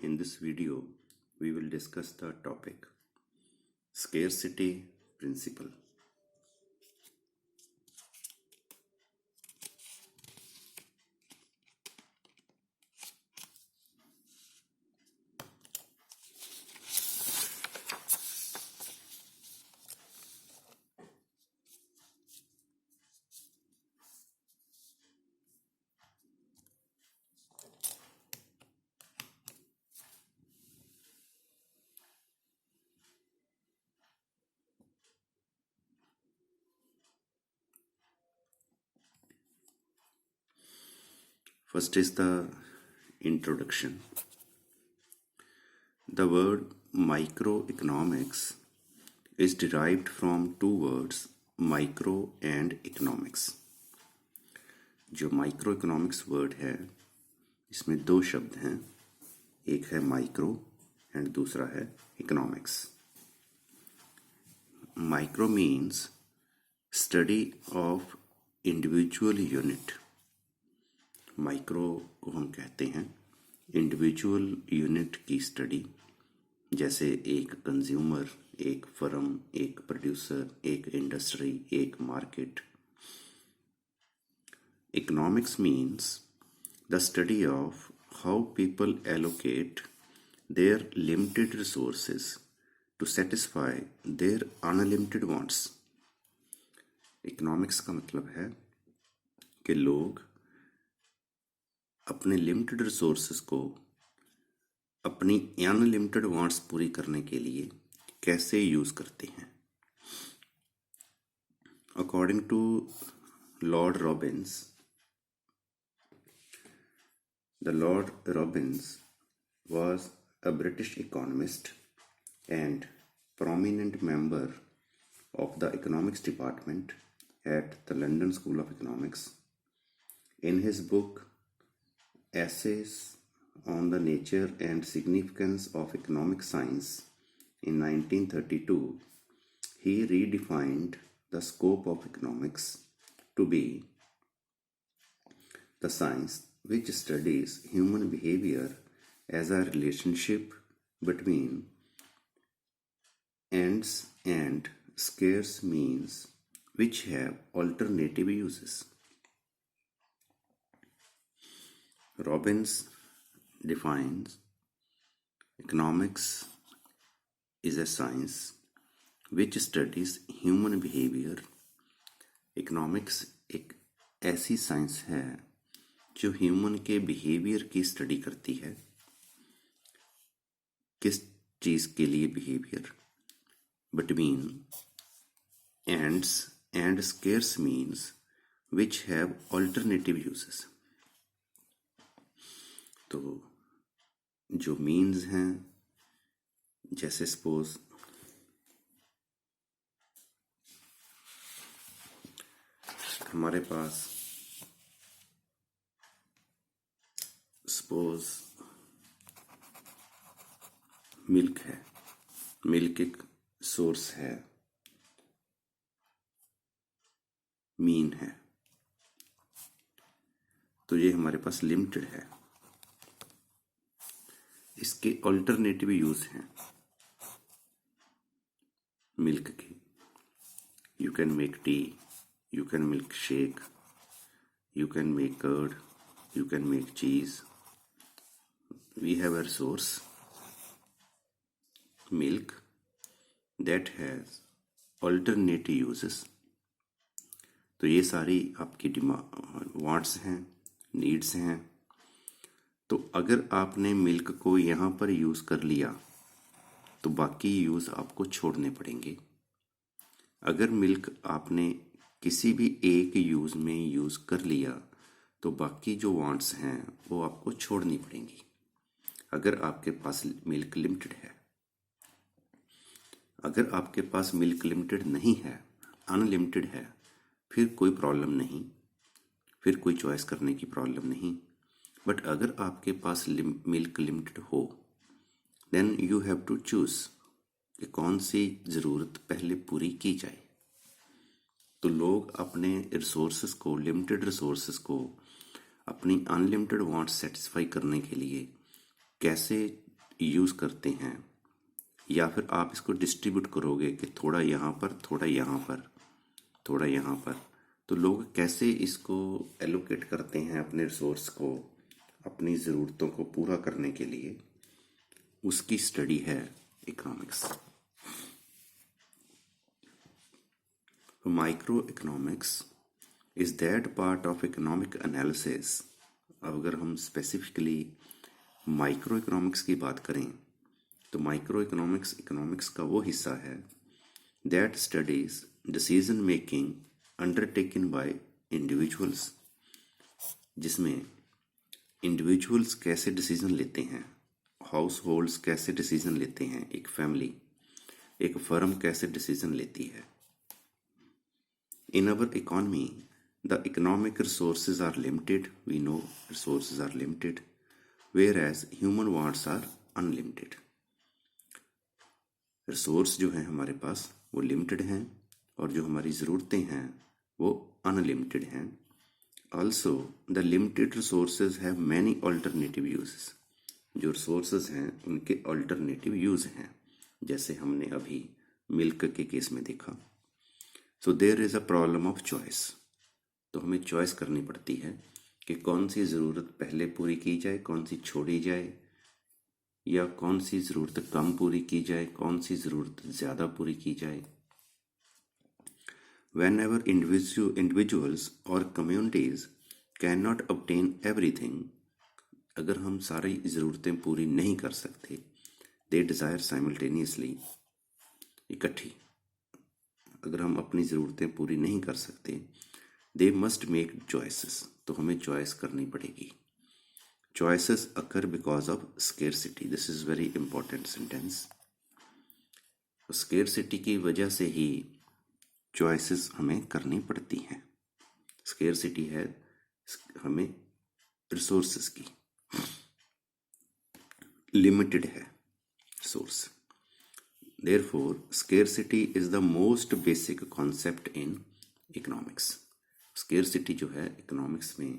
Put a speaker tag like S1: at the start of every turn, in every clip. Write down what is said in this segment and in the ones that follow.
S1: In this video, we will discuss the topic scarcity principle. First is the introduction. The word microeconomics is derived from two words, micro and economics. जो microeconomics word है इसमें दो शब्द हैं, एक है micro and दूसरा है economics. Micro means study of individual unit. Micro को हम कहते हैं इंडिविजुअल यूनिट की स्टडी, जैसे एक कंज्यूमर, एक फर्म, एक प्रोड्यूसर, एक इंडस्ट्री, एक market. Economics means the study of how people allocate their limited resources to satisfy their unlimited wants. Economics का मतलब है कि लोग अपने लिमिटेड रिसोर्सेज को अपनी अनलिमिटेड वांट्स पूरी करने के लिए कैसे यूज करते हैं. According to Lord Robbins, the Lord Robbins was a British economist and prominent member of the economics department at the London School of Economics. In his book Essays on the Nature and Significance of Economic Science in 1932, he redefined the scope of economics to be the science which studies human behavior as a relationship between ends and scarce means which have alternative uses. Robbins defines economics is a science which studies human behavior. Economics एक ऐसी science है जो human के behaviour की study करती है. किस चीज़ के लिए behaviour? Between ends and scarce means which have alternative uses. तो जो मीन्स हैं, जैसे सपोज हमारे पास सपोज मिल्क है, मिल्क एक सोर्स है, मीन है, तो ये हमारे पास लिमिटेड है. इसके ऑल्टरनेटिव यूज हैं मिल्क के. You can make tea, you can milkshake, you can make curd, you can make cheese. We have a resource milk that has alternative uses. तो ये सारी आपकी वांट्स हैं, नीड्स हैं. तो अगर आपने मिल्क को यहाँ पर यूज़ कर लिया तो बाकी यूज़ आपको छोड़ने पड़ेंगे. अगर मिल्क आपने किसी भी एक यूज़ में यूज़ कर लिया तो बाकी जो वांट्स हैं वो आपको छोड़नी पड़ेंगी. अगर आपके पास मिल्क लिमिटेड है, अगर आपके पास मिल्क लिमिटेड नहीं है, अनलिमिटेड है, फिर कोई प्रॉब्लम नहीं, फिर कोई चॉइस करने की प्रॉब्लम नहीं. बट अगर आपके पास मिल्क लिमिटेड हो, then you have to choose कि कौन सी ज़रूरत पहले पूरी की जाए. तो लोग अपने रिसोर्सेज को, लिमिटेड रिसोर्सेज को अपनी अनलिमिटेड वांट सेटिस्फाई करने के लिए कैसे यूज़ करते हैं, या फिर आप इसको डिस्ट्रीब्यूट करोगे कि थोड़ा यहाँ पर, थोड़ा यहाँ पर, थोड़ा यहाँ पर, तो लोग कैसे इसको एलोकेट करते हैं अपने रिसोर्स को, अपनी ज़रूरतों को पूरा करने के लिए, उसकी स्टडी है economics. Micro economics is that part of economic analysis. अब अगर हम स्पेसिफिकली माइक्रो इकोनॉमिक्स की बात करें तो माइक्रो इकोनॉमिक्स इकोनॉमिक्स का वो हिस्सा है that studies decision making undertaken by individuals, जिसमें इंडिविजुअल्स कैसे डिसीजन लेते हैं, हाउस होल्ड्स कैसे डिसीजन लेते हैं, एक फैमिली, एक फर्म कैसे डिसीजन लेती है। In our economy the economic resources are limited, we know resources are limited, whereas human wants are unlimited. Resource जो हैं हमारे पास वो लिमिटेड हैं और जो हमारी ज़रूरतें हैं वो अनलिमिटेड हैं। Also the limited resources have many alternative uses. जो रिसोर्सेज हैं उनके अल्टरनेटिव यूज़ हैं, जैसे हमने अभी मिल्क के केस में देखा। So there is a problem of choice. तो हमें चॉइस करनी पड़ती है कि कौन सी ज़रूरत पहले पूरी की जाए, कौन सी छोड़ी जाए, या कौन सी ज़रूरत कम पूरी की जाए, कौन सी ज़रूरत ज़्यादा पूरी की जाए। Whenever individuals or communities cannot obtain everything, अगर हम सारी ज़रूरतें पूरी नहीं कर सकते, they desire simultaneously, इकट्ठी, अगर हम अपनी ज़रूरतें पूरी नहीं कर सकते, they must make choices, तो हमें चॉइस करनी पड़ेगी। Choices occur because of scarcity. This is very important sentence. Scarcity की वजह से ही चॉइसेस हमें करनी पड़ती हैं। स्केर्सिटी है हमें रिसोर्सेस की, लिमिटेड है source. Therefore scarcity is the most basic concept in economics. Scarcity जो है इकोनॉमिक्स में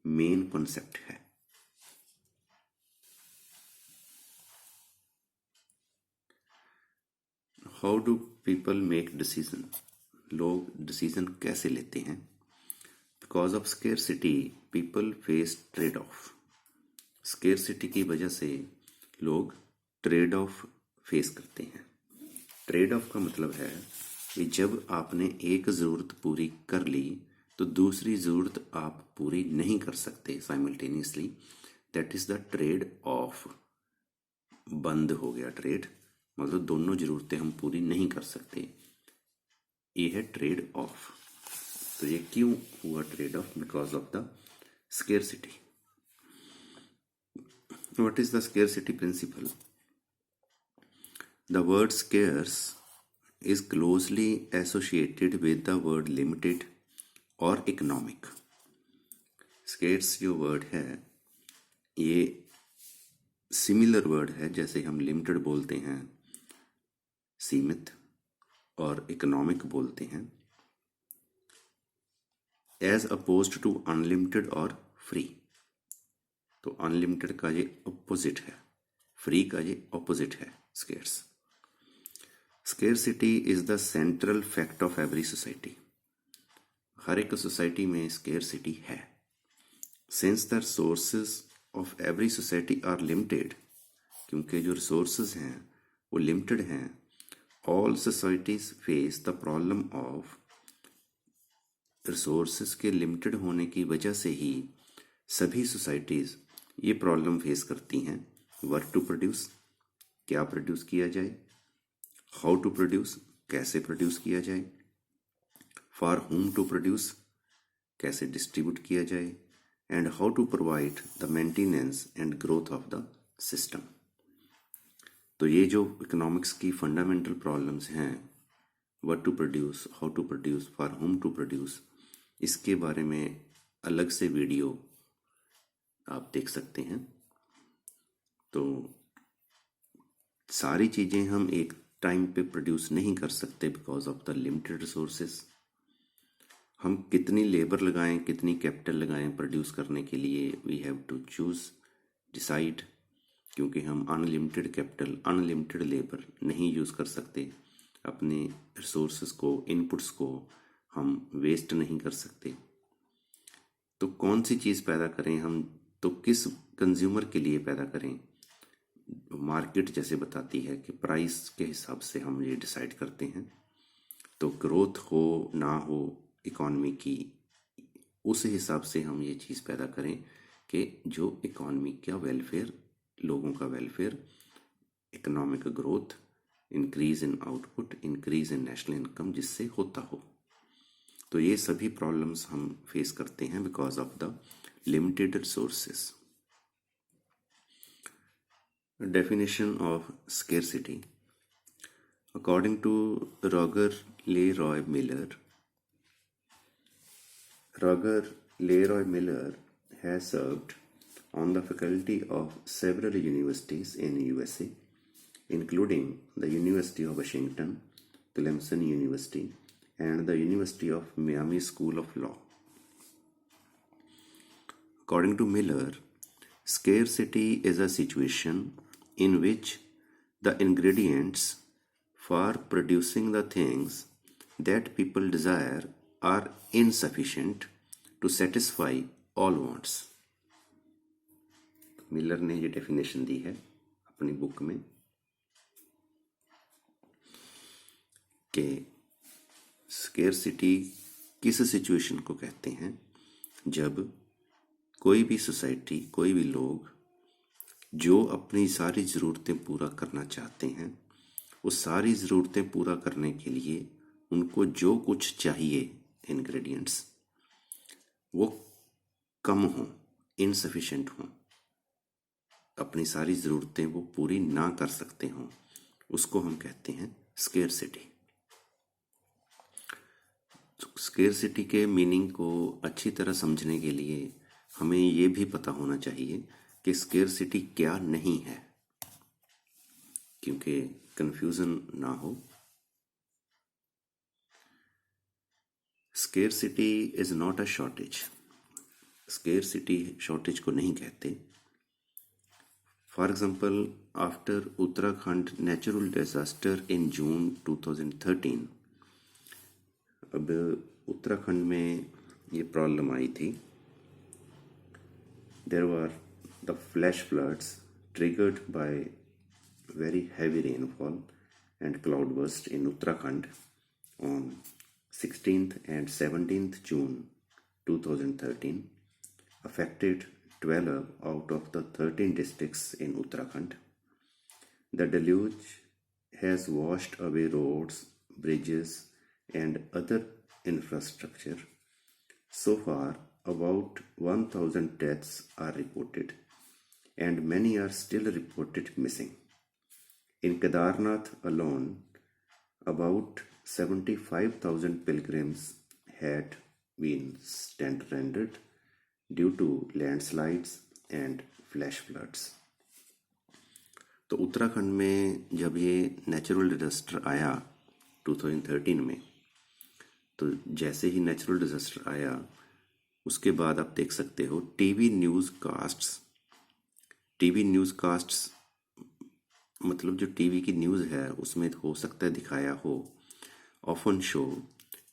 S1: मेन कॉन्सेप्ट है। How do people make decision? लोग डिसीजन कैसे लेते हैं? Because of scarcity people face trade of. Scarcity की वजह से लोग ट्रेड ऑफ फेस करते हैं। ट्रेड ऑफ का मतलब है कि जब आपने एक ज़रूरत पूरी कर ली तो दूसरी ज़रूरत आप पूरी नहीं कर सकते simultaneously, that is the trade of. बंद हो गया ट्रेड, मतलब दोनों ज़रूरतें हम पूरी नहीं कर सकते, ये है ट्रेड ऑफ। तो ये क्यों हुआ trade off? Because of the scarcity. What is the scarcity principle? The word scarce is closely associated with the word limited और economic. Scarce जो वर्ड है ये सिमिलर वर्ड है, जैसे हम लिमिटेड बोलते हैं सीमित और इकोनॉमिक बोलते हैं, एज अपोज्ड टू अनलिमिटेड और फ्री। तो अनलिमिटेड का ये अपोजिट है, फ्री का ये अपोजिट है scarce. Scarcity is the central fact of every society. हर एक सोसाइटी में स्केर्सिटी है। Since the resources of every society are limited, क्योंकि जो रिसोर्सेज हैं वो लिमिटेड हैं, all societies face the problem of. Resources के लिमिटेड होने की वजह से ही सभी सोसाइटीज ये प्रॉब्लम फेस करती हैं। वर्क टू प्रोड्यूस, क्या प्रोड्यूस किया जाए, हाउ टू प्रोड्यूस, कैसे प्रोड्यूस किया जाए, फॉर होम टू प्रोड्यूस, कैसे डिस्ट्रीब्यूट किया जाए, and how to provide the maintenance and growth of the system. तो ये जो इकोनॉमिक्स की फंडामेंटल प्रॉब्लम्स हैं, what to produce, how to produce, for whom to produce, इसके बारे में अलग से वीडियो आप देख सकते हैं। तो सारी चीज़ें हम एक टाइम पे प्रोड्यूस नहीं कर सकते because of the limited resources. हम कितनी लेबर लगाएं, कितनी कैपिटल लगाएं प्रोड्यूस करने के लिए, we have to choose, decide, क्योंकि हम अनलिमिटेड कैपिटल, अनलिमिटेड लेबर नहीं यूज़ कर सकते, अपने रिसोर्सेज को, इनपुट्स को हम वेस्ट नहीं कर सकते। तो कौन सी चीज़ पैदा करें हम, तो किस कंज्यूमर के लिए पैदा करें? मार्केट जैसे बताती है कि प्राइस के हिसाब से हम ये डिसाइड करते हैं। तो ग्रोथ हो ना हो इकॉनमी की, उस हिसाब से हम ये चीज़ पैदा करें कि जो इकॉनमी का वेलफेयर, लोगों का welfare, economic growth, increase in output, increase in national income जिससे होता हो। तो ये सभी प्रॉब्लम्स हम फेस करते हैं because of the limited resources. Definition of scarcity. According to Roger Leroy Miller, Roger Leroy Miller has served on the faculty of several universities in USA, including the University of Washington, Clemson University, and the University of Miami School of Law. According to Miller, scarcity is a situation in which the ingredients for producing the things that people desire are insufficient to satisfy all wants. Miller ने ये definition दी है अपनी book में कि scarcity किस situation को कहते हैं जब कोई भी सोसाइटी, कोई भी लोग जो अपनी सारी ज़रूरतें पूरा करना चाहते हैं, वो सारी ज़रूरतें पूरा करने के लिए उनको जो कुछ चाहिए इंग्रेडिएंट्स, वो कम हों, इनसफिशेंट हों, अपनी सारी ज़रूरतें वो पूरी ना कर सकते हों, उसको हम कहते हैं स्केर्सिटी। स्केर्सिटी के मीनिंग को अच्छी तरह समझने के लिए हमें ये भी पता होना चाहिए कि स्केर्सिटी क्या नहीं है, क्योंकि कंफ्यूजन ना हो। Scarcity is not a shortage. Scarcity shortage को नहीं कहते। For example, after Uttarakhand natural disaster in June 2013, अब उत्तराखंड में ये प्रॉब्लम आई थी। There were the flash floods triggered by very heavy rainfall and cloudburst in Uttarakhand on 16th and 17th June 2013 affected 12 out of the 13 districts in Uttarakhand. The deluge has washed away roads, bridges and other infrastructure. So far, about 1,000 deaths are reported, and many are still reported missing. In Kedarnath alone, about 75,000 pilgrims had been stranded due to landslides and flash floods. तो उत्तराखंड में जब ये natural disaster आया 2013 में, तो जैसे ही natural disaster आया उसके बाद आप देख सकते हो टीवी न्यूज़ कास्ट्स मतलब जो टीवी की न्यूज़ है उसमें हो सकता है दिखाया हो, often show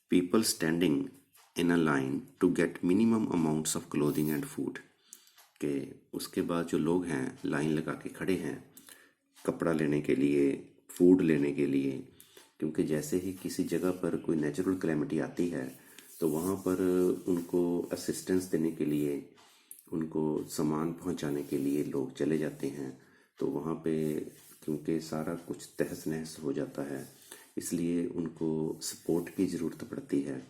S1: people standing in a line to get minimum amounts of clothing and food, के उसके बाद जो लोग हैं लाइन लगा के खड़े हैं कपड़ा लेने के लिए, फूड लेने के लिए, क्योंकि जैसे ही किसी जगह पर कोई नेचुरल कैलेमिटी आती है तो वहाँ पर उनको असिस्टेंस देने के लिए, उनको सामान पहुँचाने के लिए लोग चले जाते हैं। तो वहाँ पे क्योंकि सारा कुछ तहस नहस हो जाता है, इसलिए उनको सपोर्ट की ज़रूरत पड़ती है।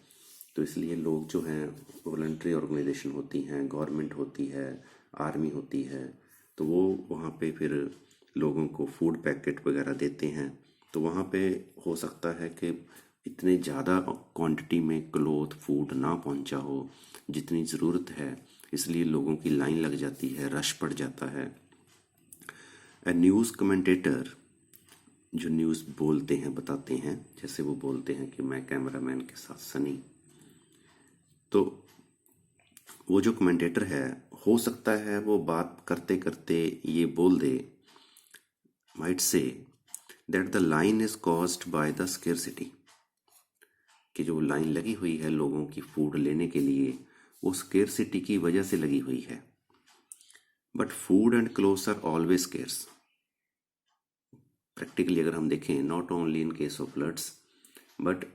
S1: तो इसलिए लोग जो हैं वॉलंटरी ऑर्गेनाइजेशन होती हैं, गवर्नमेंट होती है, आर्मी होती है, तो वो वहाँ पे फिर लोगों को फूड पैकेट वगैरह देते हैं। तो वहाँ पे हो सकता है कि इतने ज़्यादा क्वांटिटी में क्लोथ फूड ना पहुँचा हो जितनी ज़रूरत है, इसलिए लोगों की लाइन लग जाती है, रश पड़ जाता है। ए न्यूज़ कमेंटेटर जो न्यूज़ बोलते हैं, बताते हैं, जैसे वो बोलते हैं कि मैं कैमरामैन के साथ सनी, तो वो जो कमेंटेटर है हो सकता है वो बात करते करते ये बोल दे might say that the line is caused by the scarcity, कि जो लाइन लगी हुई है लोगों की फूड लेने के लिए वो स्केर्सिटी की वजह से लगी हुई है. But food and clothes are always scarce. Practically अगर हम देखें, not only in case of floods but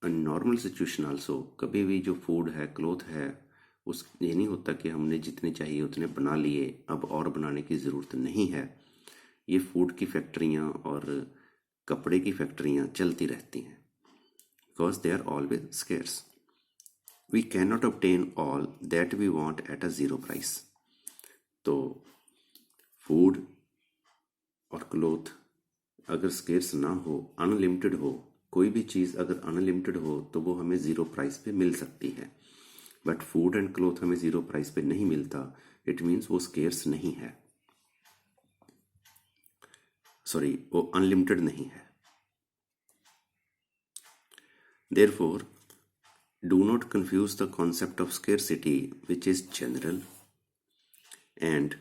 S1: normal situation also, कभी भी जो फूड है, क्लोथ है, उस ये नहीं होता कि हमने जितने चाहिए उतने बना लिए, अब और बनाने की ज़रूरत नहीं है. ये फूड की फैक्ट्रियाँ और कपड़े की फैक्ट्रियाँ चलती रहती हैं, because they are always scarce. We can not obtain all that we want at a zero price. तो फूड और क्लोथ अगर स्केर्स ना हो, अनलिमिटेड हो, कोई भी चीज़ अगर अनलिमिटेड हो तो वो हमें ज़ीरो प्राइस पे मिल सकती है. बट फूड एंड क्लोथ हमें ज़ीरो प्राइस पे नहीं मिलता, इट मीन्स वो स्केर्स नहीं है, सॉरी वो अनलिमिटेड नहीं है. Therefore, do not confuse the concept of scarcity, which is general and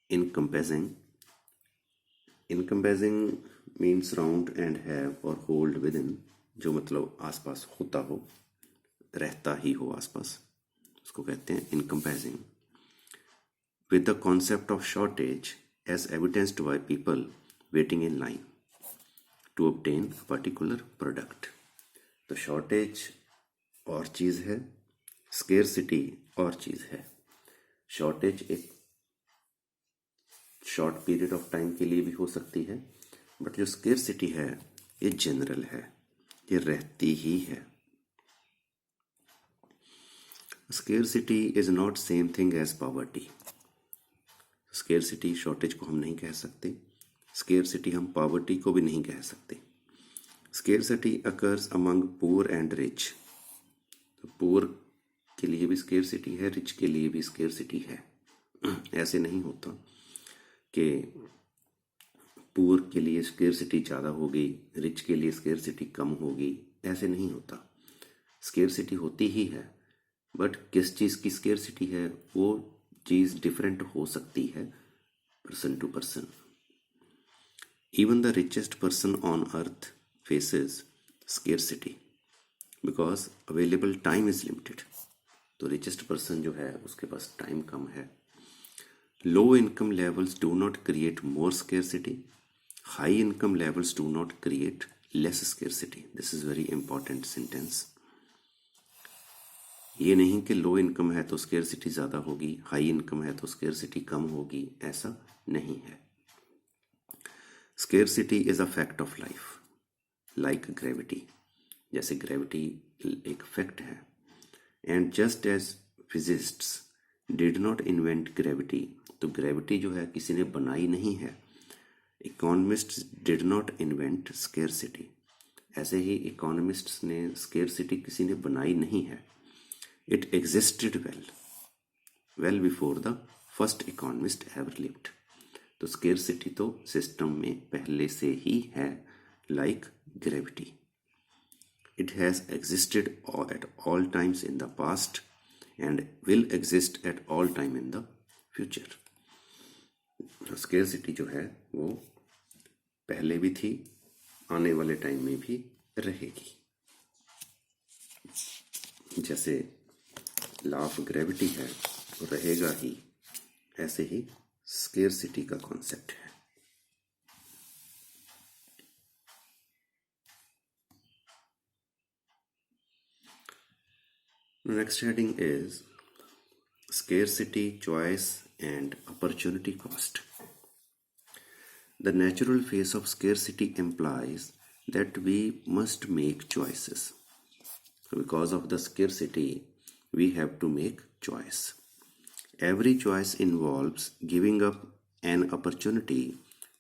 S1: encompassing. Encompassing means round and have or hold within, जो मतलब आसपास होता हो, रहता ही हो आसपास, उसको कहते हैं encompassing. With the concept of shortage as evidenced by people waiting in line to obtain a particular product. तो शॉर्टेज और चीज़ है, स्केर्सिटी और चीज़ है. शॉर्टेज एक शॉर्ट पीरियड ऑफ टाइम के लिए भी हो सकती है, बट जो स्केर्सिटी है ये जनरल है, ये रहती ही है. Scarcity is not same thing as poverty. Scarcity shortage को हम नहीं कह सकते, स्केर्सिटी हम पॉवर्टी को भी नहीं कह सकते. Scarcity occurs among poor and rich. तो poor के लिए भी scarcity है, rich के लिए भी scarcity है. ऐसे नहीं होता कि poor के लिए scarcity ज़्यादा होगी, rich के लिए scarcity कम होगी, ऐसे नहीं होता. scarcity होती ही है, बट किस चीज़ की scarcity है वो चीज़ different हो सकती है person to person. Even the richest person on earth faces scarcity because available time is limited. तो richest person जो है उसके पास टाइम कम है. Low income levels do not create more scarcity. High income levels do not create less scarcity. This is very important sentence. ये नहीं कि low income है तो स्केर्सिटी ज़्यादा होगी, हाई इनकम है तो स्केर्सिटी कम होगी, ऐसा नहीं है. Scarcity is a fact of life, like gravity. जैसे ग्रेविटी एक फैक्ट है. And just as physicists did not invent gravity, तो ग्रेविटी जो है किसी ने बनाई नहीं है. Economists did not invent scarcity, ऐसे ही इकोनॉमिस्ट्स ने स्केर्सिटी किसी ने बनाई नहीं है. It existed well before the first economist ever lived. तो स्केर्सिटी तो सिस्टम में पहले से ही है, like gravity. It has existed at all times in the past and will exist at all time in the future. Scarcity जो है वो पहले भी थी, आने वाले टाइम में भी रहेगी. जैसे लॉ ऑफ ग्रेविटी है तो रहेगा ही, ऐसे ही स्केर्सिटी का कॉन्सेप्ट है. Next heading is scarcity, choice, and opportunity cost. The natural phase of scarcity implies that we must make choices. So because of the scarcity, we have to make choice. Every choice involves giving up an opportunity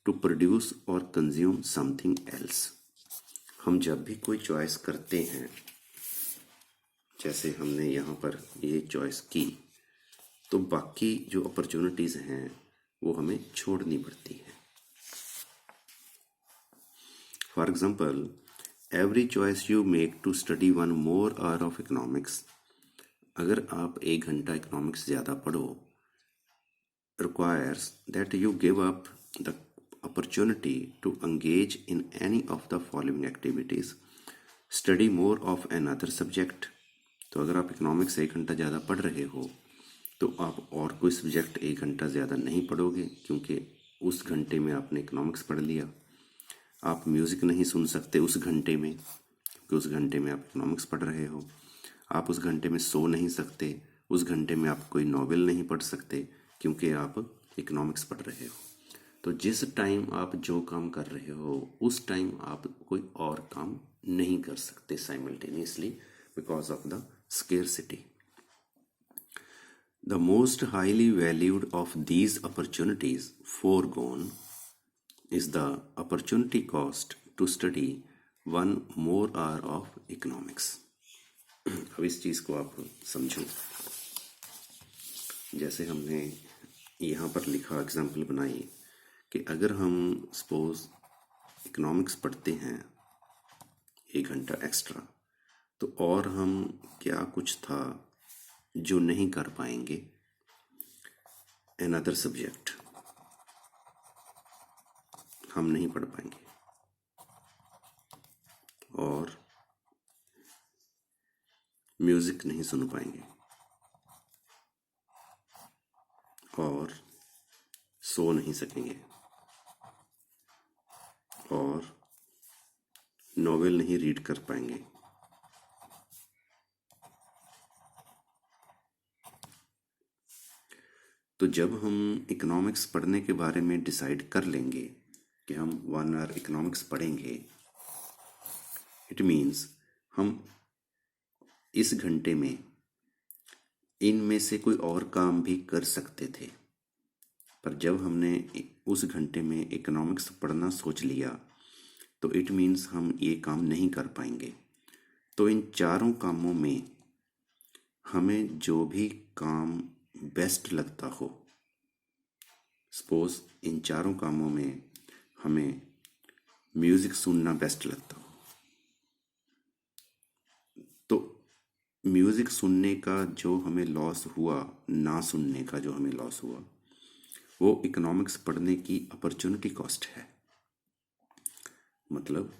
S1: to produce or consume something else. हम जब भी कोई choice करते हैं, जैसे हमने यहाँ पर ये चॉइस की, तो बाकी जो अपॉर्चुनिटीज़ हैं वो हमें छोड़नी पड़ती हैं. For example, every choice you make to study 1 more hour of economics, अगर आप 1 घंटा इकोनॉमिक्स ज़्यादा पढ़ो, requires that you give up the opportunity to engage in any of the following activities. Study more of another subject. तो अगर आप economics 1 घंटा ज़्यादा पढ़ रहे हो तो आप और कोई सब्जेक्ट 1 घंटा ज़्यादा नहीं पढ़ोगे, क्योंकि उस घंटे में आपने इकोनॉमिक्स पढ़ लिया। आप म्यूज़िक नहीं सुन सकते उस घंटे में, क्योंकि उस घंटे में आप इकोनॉमिक्स पढ़ रहे हो। आप उस घंटे में सो नहीं सकते, उस घंटे में आप कोई नॉवेल नहीं पढ़ सकते, क्योंकि आप इकोनॉमिक्स पढ़ रहे हो। तो जिस टाइम आप जो काम कर रहे हो उस टाइम आप कोई और काम नहीं कर सकते simultaneously, because of the scarcity. The most highly valued of these opportunities foregone is the opportunity cost to study one more hour of economics. अब इस चीज़ को आप समझो। जैसे हमने यहाँ पर लिखा, एग्जाम्पल बनाई कि अगर हम सपोज इकोनॉमिक्स पढ़ते हैं 1 घंटा एक्स्ट्रा, तो और हम क्या कुछ था जो नहीं कर पाएंगे अनदर सब्जेक्ट, हम नहीं पढ़ पाएंगे, और म्यूजिक नहीं सुन पाएंगे, और सो नहीं सकेंगे, और नॉवेल नहीं रीड कर पाएंगे। तो जब हम इकोनॉमिक्स पढ़ने के बारे में डिसाइड कर लेंगे कि हम 1 आवर इकोनॉमिक्स पढ़ेंगे, इट मीन्स हम इस घंटे में इनमें से कोई और काम भी कर सकते थे, पर जब हमने उस घंटे में इकोनॉमिक्स पढ़ना सोच लिया तो इट मीन्स हम ये काम नहीं कर पाएंगे। तो इन चारों कामों में हमें जो भी काम बेस्ट लगता हो, सपोज इन चारों कामों में हमें म्यूज़िक सुनना बेस्ट लगता हो, तो म्यूज़िक सुनने का जो हमें लॉस हुआ, ना सुनने का जो हमें लॉस हुआ, वो इकोनॉमिक्स पढ़ने की अपॉर्चुनिटी कॉस्ट है। मतलब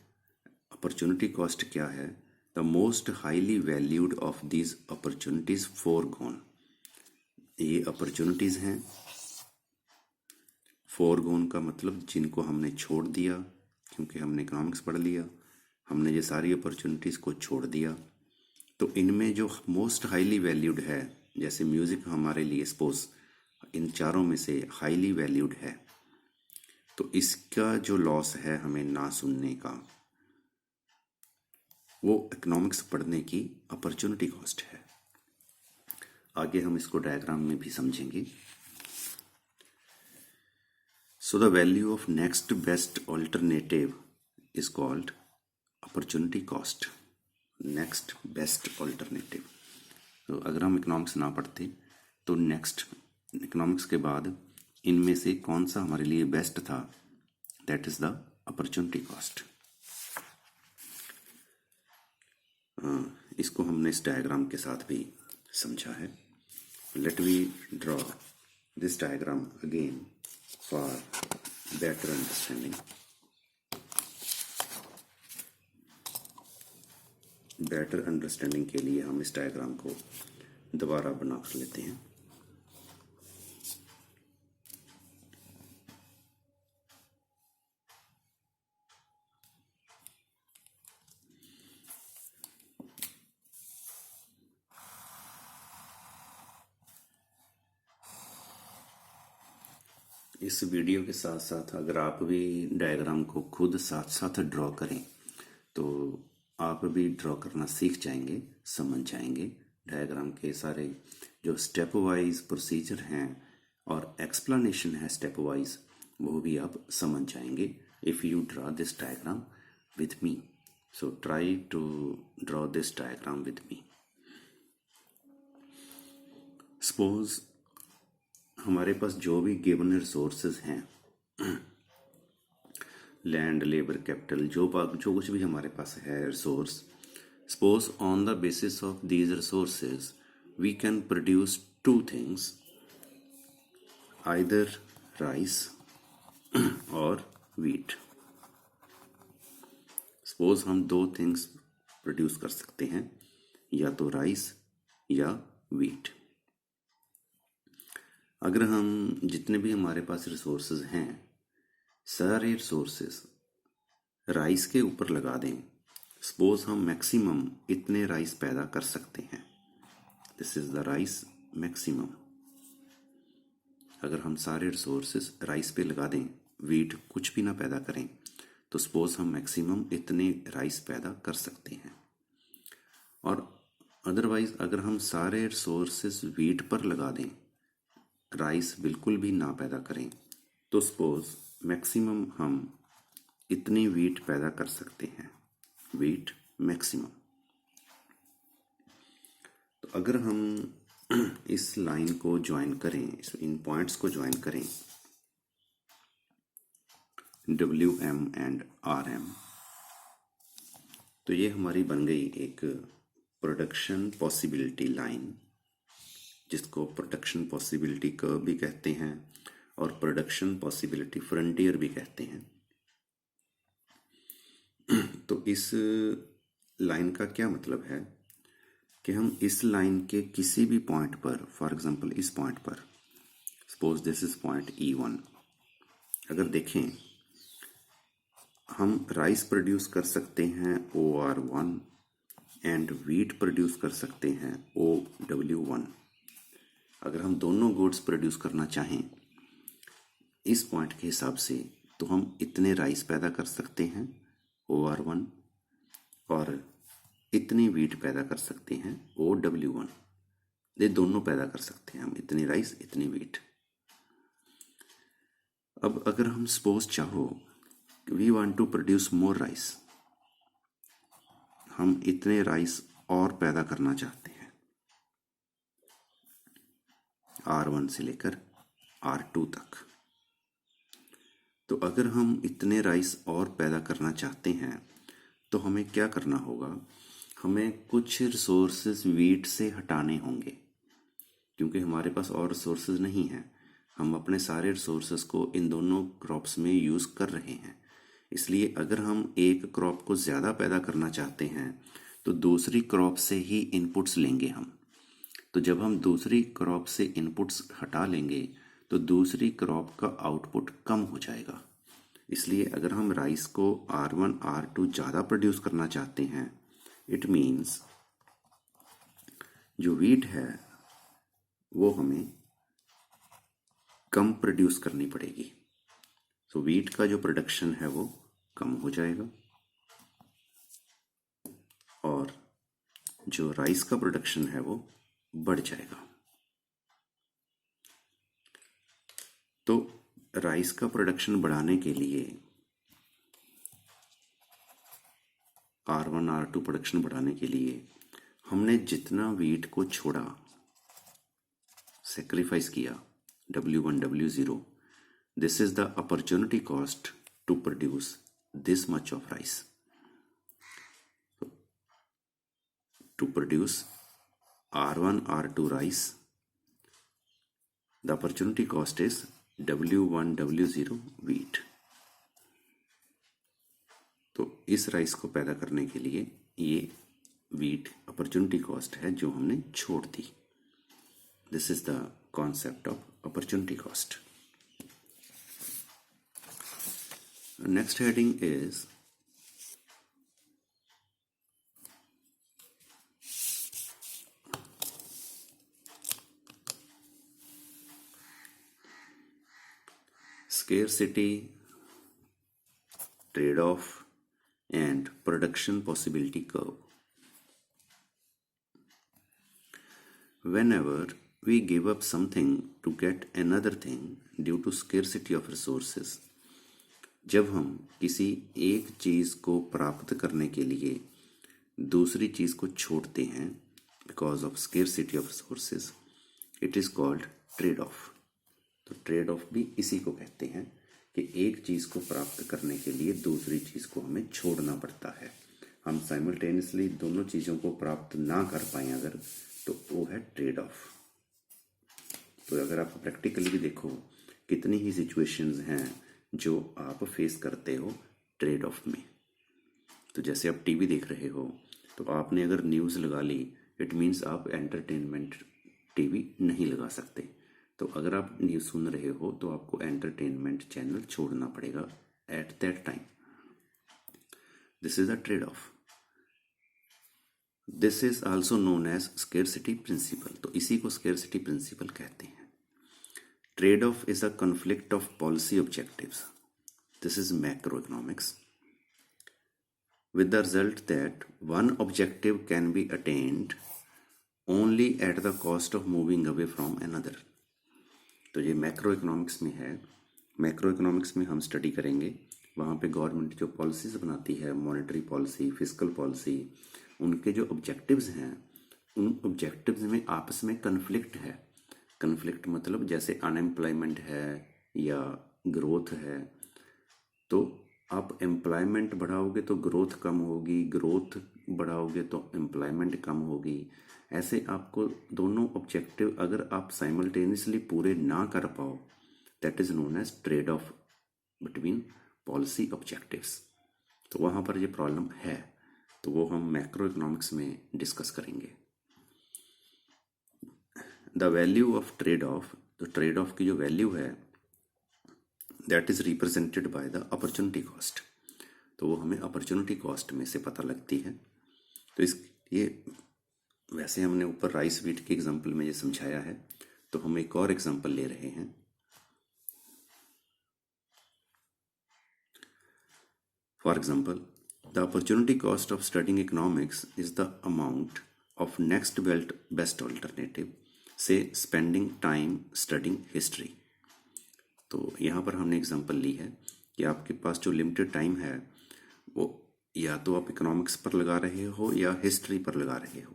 S1: अपॉर्चुनिटी कॉस्ट क्या है? The most highly valued of these opportunities foregone. ये अपॉर्चुनिटीज़ हैं। फोरगोन का मतलब जिनको हमने छोड़ दिया, क्योंकि हमने इकोनॉमिक्स पढ़ लिया, हमने ये सारी अपॉर्चुनिटीज़ को छोड़ दिया। तो इनमें जो मोस्ट हाईली वैल्यूड है, जैसे म्यूज़िक हमारे लिए सपोज इन चारों में से हाईली वैल्यूड है, तो इसका जो लॉस है हमें ना सुनने का, वो इकोनॉमिक्स पढ़ने की अपॉर्चुनिटी कॉस्ट है। आगे हम इसको डायग्राम में भी समझेंगे। So the value of next best alternative is called opportunity cost. Next best alternative, तो अगर हम इकोनॉमिक्स ना पढ़ते तो नेक्स्ट इकोनॉमिक्स के बाद इनमें से कौन सा हमारे लिए बेस्ट था, that is the opportunity cost. इसको हमने इस डायग्राम के साथ भी समझा है। Let we draw this diagram again for better understanding. Better understanding के लिए हम इस डायग्राम को दोबारा बना कर लेते हैं। इस वीडियो के साथ साथ अगर आप भी डायग्राम को खुद साथ साथ ड्रॉ करें तो आप भी ड्रॉ करना सीख जाएंगे, समझ जाएंगे। डायग्राम के सारे जो स्टेप वाइज प्रोसीजर हैं और एक्सप्लेनेशन है स्टेप वाइज, वो भी आप समझ जाएंगे if you draw this diagram with me. So try to draw this diagram with me. Suppose हमारे पास जो भी गिवन रिसोर्सेज हैं, लैंड, लेबर, कैपिटल, जो कुछ भी हमारे पास है resource, suppose on the basis of these resources we can produce 2 things, either rice और wheat. सपोज हम दो थिंग्स प्रोड्यूस कर सकते हैं, या तो राइस या वीट. अगर हम जितने भी हमारे पास रिसोर्सेज हैं, सारे रिसोर्सेज राइस के ऊपर लगा दें, सपोज हम मैक्सिमम इतने राइस पैदा कर सकते हैं. This is the rice maximum. अगर हम सारे रिसोर्सेज राइस पे लगा दें, वीट कुछ भी ना पैदा करें, तो सपोज हम मैक्सिमम इतने राइस पैदा कर सकते हैं. और अदरवाइज अगर हम सारे रिसोर्सेज वीट पर लगा दें, राइस बिल्कुल भी ना पैदा करें, तो सपोज मैक्सिमम हम इतनी वीट पैदा कर सकते हैं, वीट मैक्सिमम. तो अगर हम इस लाइन को ज्वाइन करें, इन पॉइंट्स को ज्वाइन करें, WM एंड RM, तो ये हमारी बन गई एक प्रोडक्शन पॉसिबिलिटी लाइन, जिसको प्रोडक्शन पॉसिबिलिटी कर्व भी कहते हैं और प्रोडक्शन पॉसिबिलिटी फ्रंटियर भी कहते हैं. तो इस लाइन का क्या मतलब है कि हम इस लाइन के किसी भी पॉइंट पर, फॉर एग्जांपल इस पॉइंट पर, suppose this is point E1, अगर देखें हम राइस प्रोड्यूस कर सकते हैं OR1 एंड वीट प्रोड्यूस कर सकते हैं OW1. अगर हम दोनों गुड्स प्रोड्यूस करना चाहें इस पॉइंट के हिसाब से, तो हम इतने राइस पैदा कर सकते हैं OR1 और इतनी वीट पैदा कर सकते हैं OW1. ये दोनों पैदा कर सकते हैं हम, इतनी राइस इतनी वीट. अब अगर हम सपोज चाहो we want to produce more rice, हम इतने राइस और पैदा करना चाहते हैं R1 से लेकर R2 तक. तो अगर हम इतने राइस और पैदा करना चाहते हैं तो हमें क्या करना होगा, हमें कुछ रिसोर्सेज वीट से हटाने होंगे, क्योंकि हमारे पास और रिसोर्सेज नहीं हैं. हम अपने सारे रिसोर्सेज को इन दोनों क्रॉप्स में यूज़ कर रहे हैं. इसलिए अगर हम एक क्रॉप को ज़्यादा पैदा करना चाहते हैं तो दूसरी क्रॉप से ही इनपुट्स लेंगे हम. तो जब हम दूसरी क्रॉप से इनपुट्स हटा लेंगे तो दूसरी क्रॉप का आउटपुट कम हो जाएगा. इसलिए अगर हम राइस को R1 R2 ज़्यादा प्रोड्यूस करना चाहते हैं, इट मीन्स जो वीट है वो हमें कम प्रोड्यूस करनी पड़ेगी. तो वीट का जो प्रोडक्शन है वो कम हो जाएगा और जो राइस का प्रोडक्शन है वो बढ़ जाएगा. तो राइस का प्रोडक्शन बढ़ाने के लिए, R1 R2 प्रोडक्शन बढ़ाने के लिए हमने जितना वीट को छोड़ा, सेक्रीफाइस किया, W1 W0, this is the opportunity cost to produce this much of rice. So, to produce R1 R2 rice, the opportunity cost is W1 W0 wheat. तो इस राइस को पैदा करने के लिए ये वीट अपॉर्चुनिटी कॉस्ट है जो हमने छोड़ दी. This is the concept of opportunity cost. Next heading is scarcity, trade-off and production possibility curve. Whenever we give up something to get another thing due to scarcity of resources, जब हम किसी एक चीज़ को प्राप्त करने के लिए दूसरी चीज़ को छोड़ते हैं because of scarcity of resources, it is called trade off. तो ट्रेड ऑफ भी इसी को कहते हैं कि एक चीज़ को प्राप्त करने के लिए दूसरी चीज़ को हमें छोड़ना पड़ता है. हम साइमल्टेनियसली दोनों चीज़ों को प्राप्त ना कर पाएँ अगर, तो वो है ट्रेड ऑफ. तो अगर आप प्रैक्टिकली भी देखो, कितनी ही सिचुएशंस हैं जो आप फेस करते हो ट्रेड ऑफ में। तो जैसे आप टीवी देख रहे हो तो आपने अगर न्यूज़ लगा ली, इट मीन्स आप एंटरटेनमेंट टीवी नहीं लगा सकते। तो अगर आप न्यूज़ सुन रहे हो तो आपको एंटरटेनमेंट चैनल छोड़ना पड़ेगा at that time. This is the trade off. This is also known as scarcity principle. तो इसी को स्केर्सिटी प्रिंसिपल कहते हैं। Trade off is a conflict of policy objectives. This is macroeconomics, with the result that one objective can be attained only at the cost of moving away from another। तो ये macro economics में है। Macro economics में हम study करेंगे वहाँ पे government जो पॉलिसीज बनाती है, मॉनेटरी पॉलिसी, फिस्कल पॉलिसी, उनके जो ऑब्जेक्टिव्स हैं, उन ऑब्जेक्टिव्स में आपस में कन्फ्लिक्ट है। कन्फ्लिक्ट मतलब जैसे अनएम्प्लॉयमेंट है या ग्रोथ है, तो आप एम्प्लॉयमेंट बढ़ाओगे तो ग्रोथ कम होगी, ग्रोथ बढ़ाओगे तो एम्प्लॉयमेंट कम होगी। ऐसे आपको दोनों ऑब्जेक्टिव अगर आप साइमल्टेनियसली पूरे ना कर पाओ, that is known as trade off between policy objectives. तो वहाँ पर ये प्रॉब्लम है, तो वो हम मैक्रो इकोनॉमिक्स में डिस्कस करेंगे। The value of trade off, तो ट्रेड ऑफ की जो वैल्यू है that is represented by the opportunity cost. तो वो हमें अपॉर्चुनिटी कॉस्ट में से पता लगती है। तो इस ये वैसे हमने ऊपर राइस वीट के एग्जांपल में ये समझाया है, तो हम एक और एग्जांपल ले रहे हैं। For example, the opportunity cost of studying economics is the amount of next best alternative से स्पेंडिंग टाइम स्टडिंग हिस्ट्री। तो यहाँ पर हमने एग्जांपल ली है कि आपके पास जो लिमिटेड टाइम है वो या तो आप इकोनॉमिक्स पर लगा रहे हो या हिस्ट्री पर लगा रहे हो।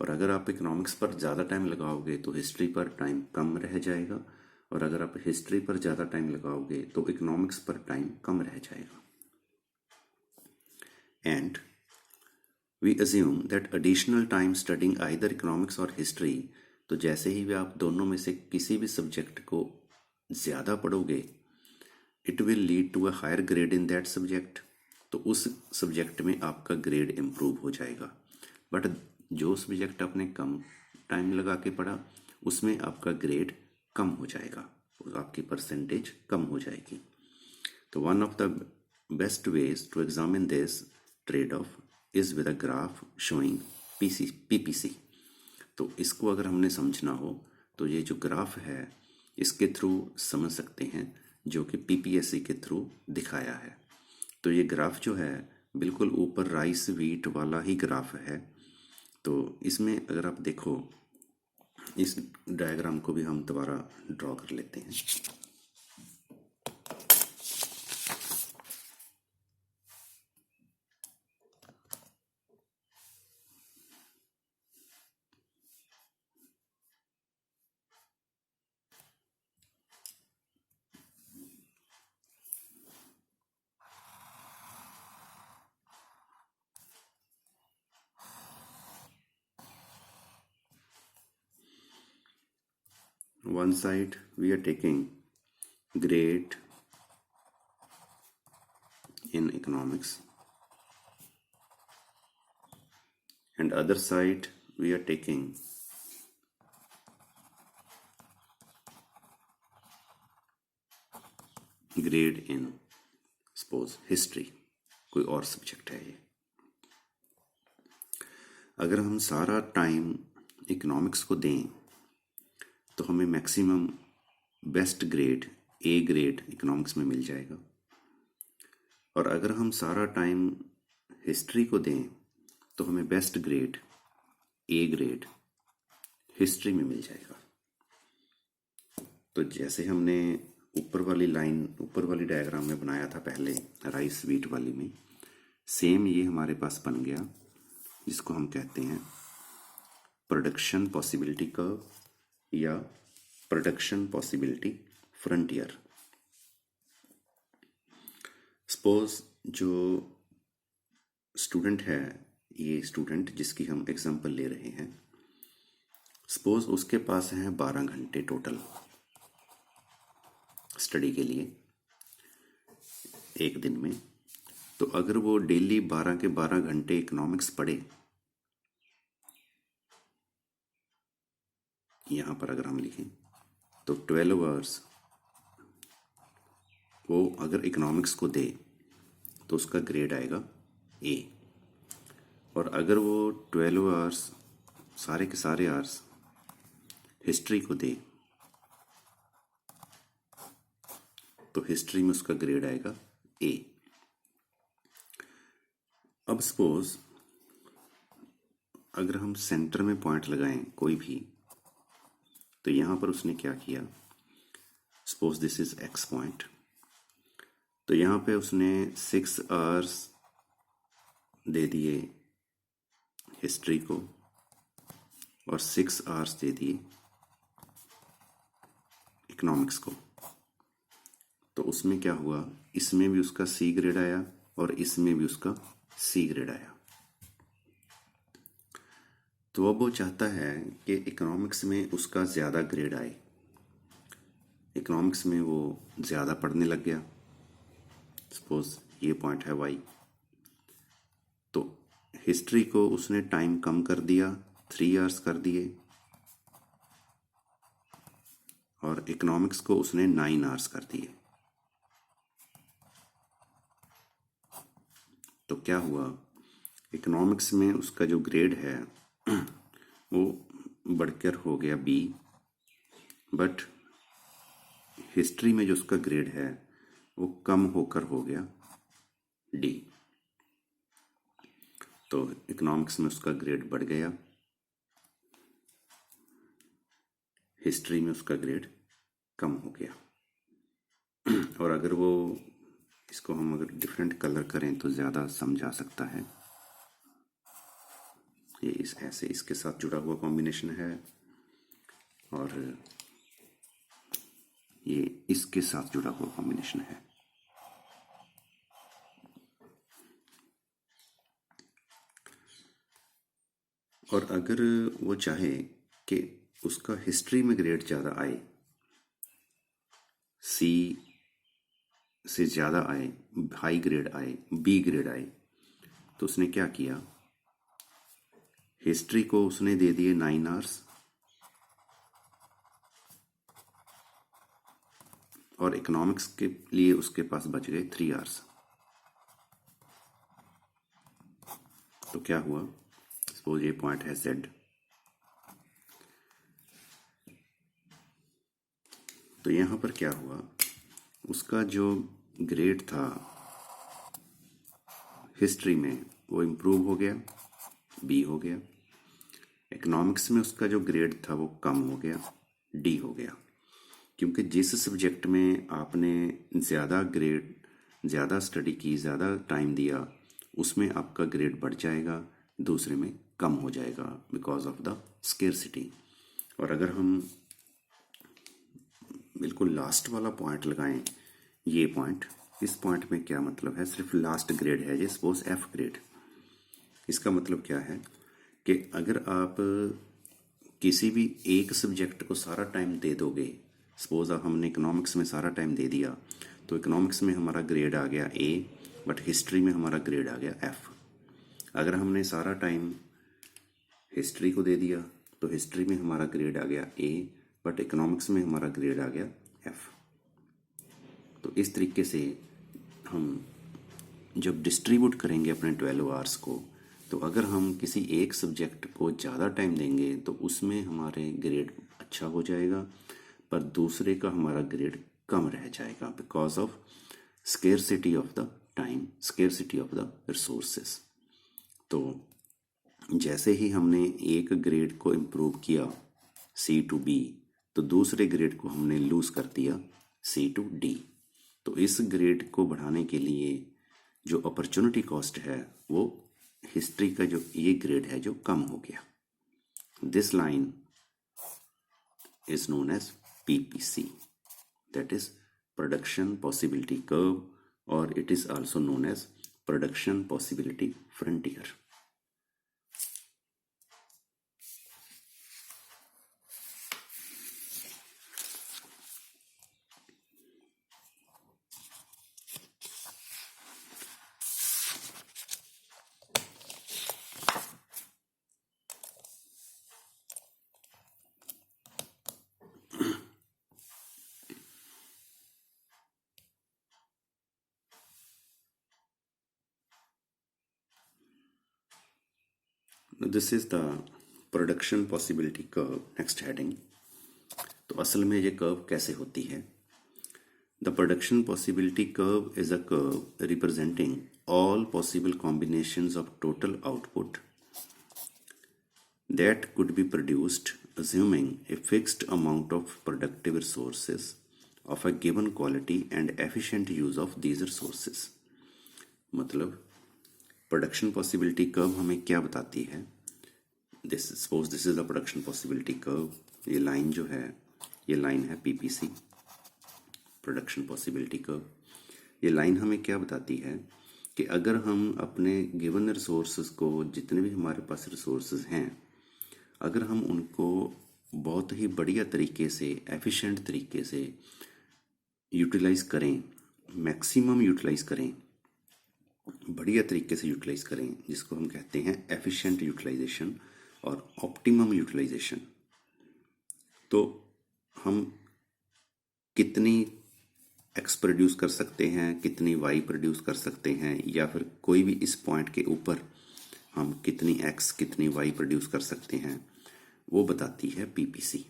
S1: और अगर आप इकोनॉमिक्स पर ज़्यादा टाइम लगाओगे तो हिस्ट्री पर टाइम कम रह जाएगा, और अगर आप हिस्ट्री पर ज़्यादा टाइम लगाओगे तो इकोनॉमिक्स पर टाइम कम रह जाएगा। And we assume that additional time studying either economics और हिस्ट्री, तो जैसे ही भी आप दोनों में से किसी भी सब्जेक्ट को ज़्यादा पढ़ोगे, it will lead to a higher grade in that subject. तो उस सब्जेक्ट में आपका ग्रेड इम्प्रूव हो जाएगा। बट जो सब्जेक्ट आपने कम टाइम लगा के पढ़ा उसमें आपका ग्रेड कम हो जाएगा, आपकी परसेंटेज कम हो जाएगी। तो one of the best ways to examine this trade off is with a graph showing PPC. तो इसको अगर हमने समझना हो तो ये जो ग्राफ है इसके थ्रू समझ सकते हैं, जो कि पीपीएससी के थ्रू दिखाया है। तो ये ग्राफ जो है बिल्कुल ऊपर राइस वीट वाला ही ग्राफ है। तो इसमें अगर आप देखो, इस डायग्राम को भी हम दोबारा ड्रॉ कर लेते हैं। One side we are taking grade in economics, and other side we are taking grade in suppose history, कोई और सब्जेक्ट है ये। अगर हम सारा टाइम इकोनॉमिक्स को दें तो हमें maximum best grade A grade economics में मिल जाएगा, और अगर हम सारा टाइम हिस्ट्री को दें तो हमें best grade A grade history में मिल जाएगा। तो जैसे हमने ऊपर वाली लाइन, ऊपर वाली डायग्राम में बनाया था पहले राइस वीट वाली में, सेम ये हमारे पास बन गया, जिसको हम कहते हैं प्रोडक्शन पॉसिबिलिटी कर्व या प्रोडक्शन पॉसिबिलिटी फ्रंटियर। सपोज जो स्टूडेंट है, ये स्टूडेंट जिसकी हम एग्जांपल ले रहे हैं, सपोज उसके पास हैं 12 घंटे टोटल स्टडी के लिए, एक दिन में। तो अगर वो डेली 12 के 12 घंटे इकोनॉमिक्स पढ़े, यहाँ पर अगर हम लिखें तो 12 आवर्स वो अगर इकोनॉमिक्स को दे तो उसका ग्रेड आएगा ए। और अगर वो 12 आवर्स सारे के सारे आवर्स हिस्ट्री को दे तो हिस्ट्री में उसका ग्रेड आएगा ए। अब सपोज अगर हम सेंटर में पॉइंट लगाएं कोई भी, तो यहाँ पर उसने क्या किया, suppose this is x point, तो यहाँ पे उसने 6 आवर्स दे दिए हिस्ट्री को और 6 आवर्स दे दिए इकोनॉमिक्स को। तो उसमें क्या हुआ, इसमें भी उसका सी ग्रेड आया और इसमें भी उसका सी ग्रेड आया। तो अब वो चाहता है कि इकोनॉमिक्स में उसका ज़्यादा ग्रेड आए। इकोनॉमिक्स में वो ज़्यादा पढ़ने लग गया, सपोज ये पॉइंट है वाई। तो हिस्ट्री को उसने टाइम कम कर दिया, 3 आवर्स कर दिए, और इकोनॉमिक्स को उसने 9 आवर्स कर दिए। तो क्या हुआ, इकोनॉमिक्स में उसका जो ग्रेड है वो बढ़कर हो गया बी, बट हिस्ट्री में जो उसका ग्रेड है वो कम होकर हो गया डी। तो इकोनॉमिक्स में उसका ग्रेड बढ़ गया, हिस्ट्री में उसका ग्रेड कम हो गया। और अगर वो इसको हम अगर डिफरेंट कलर करें तो ज़्यादा समझा सकता है। ये इस ऐसे इसके साथ जुड़ा हुआ कॉम्बिनेशन है और ये इसके साथ जुड़ा हुआ कॉम्बिनेशन है। और अगर वो चाहे कि उसका हिस्ट्री में ग्रेड ज़्यादा आए, सी से ज़्यादा आए, हाई ग्रेड आए, बी ग्रेड आए, तो उसने क्या किया, हिस्ट्री को उसने दे दिए 9 आवर्स और इकोनॉमिक्स के लिए उसके पास बच गए 3 आवर्स। तो क्या हुआ, सपोज ये पॉइंट है जेड, तो यहाँ पर क्या हुआ, उसका जो ग्रेड था हिस्ट्री में वो इम्प्रूव हो गया, बी हो गया। इकोनॉमिक्स में उसका जो ग्रेड था वो कम हो गया, डी हो गया। क्योंकि जिस सब्जेक्ट में आपने ज़्यादा ग्रेड, ज़्यादा स्टडी की, ज़्यादा टाइम दिया, उसमें आपका ग्रेड बढ़ जाएगा, दूसरे में कम हो जाएगा बिकॉज ऑफ द स्केर्सिटी। और अगर हम बिल्कुल लास्ट वाला पॉइंट लगाएं, ये पॉइंट, इस पॉइंट में क्या मतलब है, सिर्फ लास्ट ग्रेड है ये, सपोज एफ ग्रेड। इसका मतलब क्या है कि अगर आप किसी भी एक सब्जेक्ट को सारा टाइम दे दोगे, सपोज हमने इकोनॉमिक्स में सारा टाइम दे दिया, तो इकोनॉमिक्स में हमारा ग्रेड आ गया ए, बट हिस्ट्री में हमारा ग्रेड आ गया एफ। अगर हमने सारा टाइम हिस्ट्री को दे दिया तो हिस्ट्री में हमारा ग्रेड आ गया ए, बट इकोनॉमिक्स में हमारा ग्रेड आ गया एफ। तो इस तरीके से हम जब डिस्ट्रीब्यूट करेंगे अपने 12 आवर्स को, तो अगर हम किसी एक सब्जेक्ट को ज़्यादा टाइम देंगे तो उसमें हमारे ग्रेड अच्छा हो जाएगा, पर दूसरे का हमारा ग्रेड कम रह जाएगा because of scarcity of the time, scarcity of the resources. तो जैसे ही हमने एक ग्रेड को इम्प्रूव किया सी टू बी, तो दूसरे ग्रेड को हमने लूज कर दिया सी टू डी। तो इस ग्रेड को बढ़ाने के लिए जो अपॉर्चुनिटी कॉस्ट है वो हिस्ट्री का जो ये ग्रेड है जो कम हो गया। This line is known as PPC, that is production possibility curve, और it is also known as production possibility frontier. This is the production possibility curve, next heading. तो असल में ये कर्व कैसे होती है? The production possibility curve is a curve representing all possible combinations of total output that could be produced assuming a fixed amount of productive resources of a given quality and efficient use of these resources। मतलब production possibility curve हमें क्या बताती है? Suppose this is the production possibility curve. ये line जो है, ये line है पीपीसी, प्रोडक्शन पॉसिबिलिटी कर्व। ये लाइन हमें क्या बताती है कि अगर हम अपने गिवन रिसोर्सेज को, जितने भी हमारे पास रिसोर्सेज हैं, अगर हम उनको बहुत ही बढ़िया तरीके से, एफिशिएंट तरीके से यूटिलाइज करें, मैक्सिमम यूटिलाइज करें, बढ़िया तरीके से यूटिलाइज करें, जिसको हम कहते हैं एफिशिएंट यूटिलाइजेशन और ऑप्टिमम यूटिलाइजेशन, तो हम कितनी एक्स प्रोड्यूस कर सकते हैं, कितनी वाई प्रोड्यूस कर सकते हैं, या फिर कोई भी इस पॉइंट के ऊपर हम कितनी एक्स कितनी वाई प्रोड्यूस कर सकते हैं, वो बताती है पीपीसी।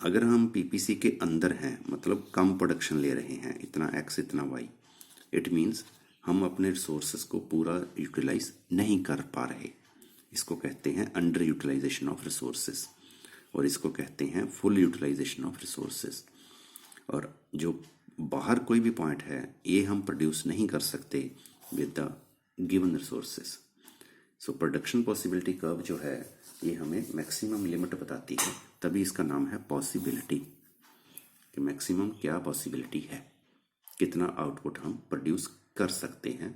S1: अगर हम पीपीसी के अंदर हैं, मतलब कम प्रोडक्शन ले रहे हैं, इतना एक्स इतना वाई, इट मीन्स हम अपने रिसोर्सेज को पूरा यूटिलाइज नहीं कर पा रहे। इसको कहते हैं अंडर यूटिलाइजेशन ऑफ रिसोर्सेज, और इसको कहते हैं फुल यूटिलाइजेशन ऑफ रिसोर्सेज। और जो बाहर कोई भी पॉइंट है, ये हम प्रोड्यूस नहीं कर सकते with the given resources. So production possibility curve जो है, ये हमें मैक्सिमम लिमिट बताती है, तभी इसका नाम है पॉसिबिलिटी, कि मैक्सिमम क्या पॉसिबिलिटी है, कितना आउटपुट हम प्रोड्यूस कर सकते हैं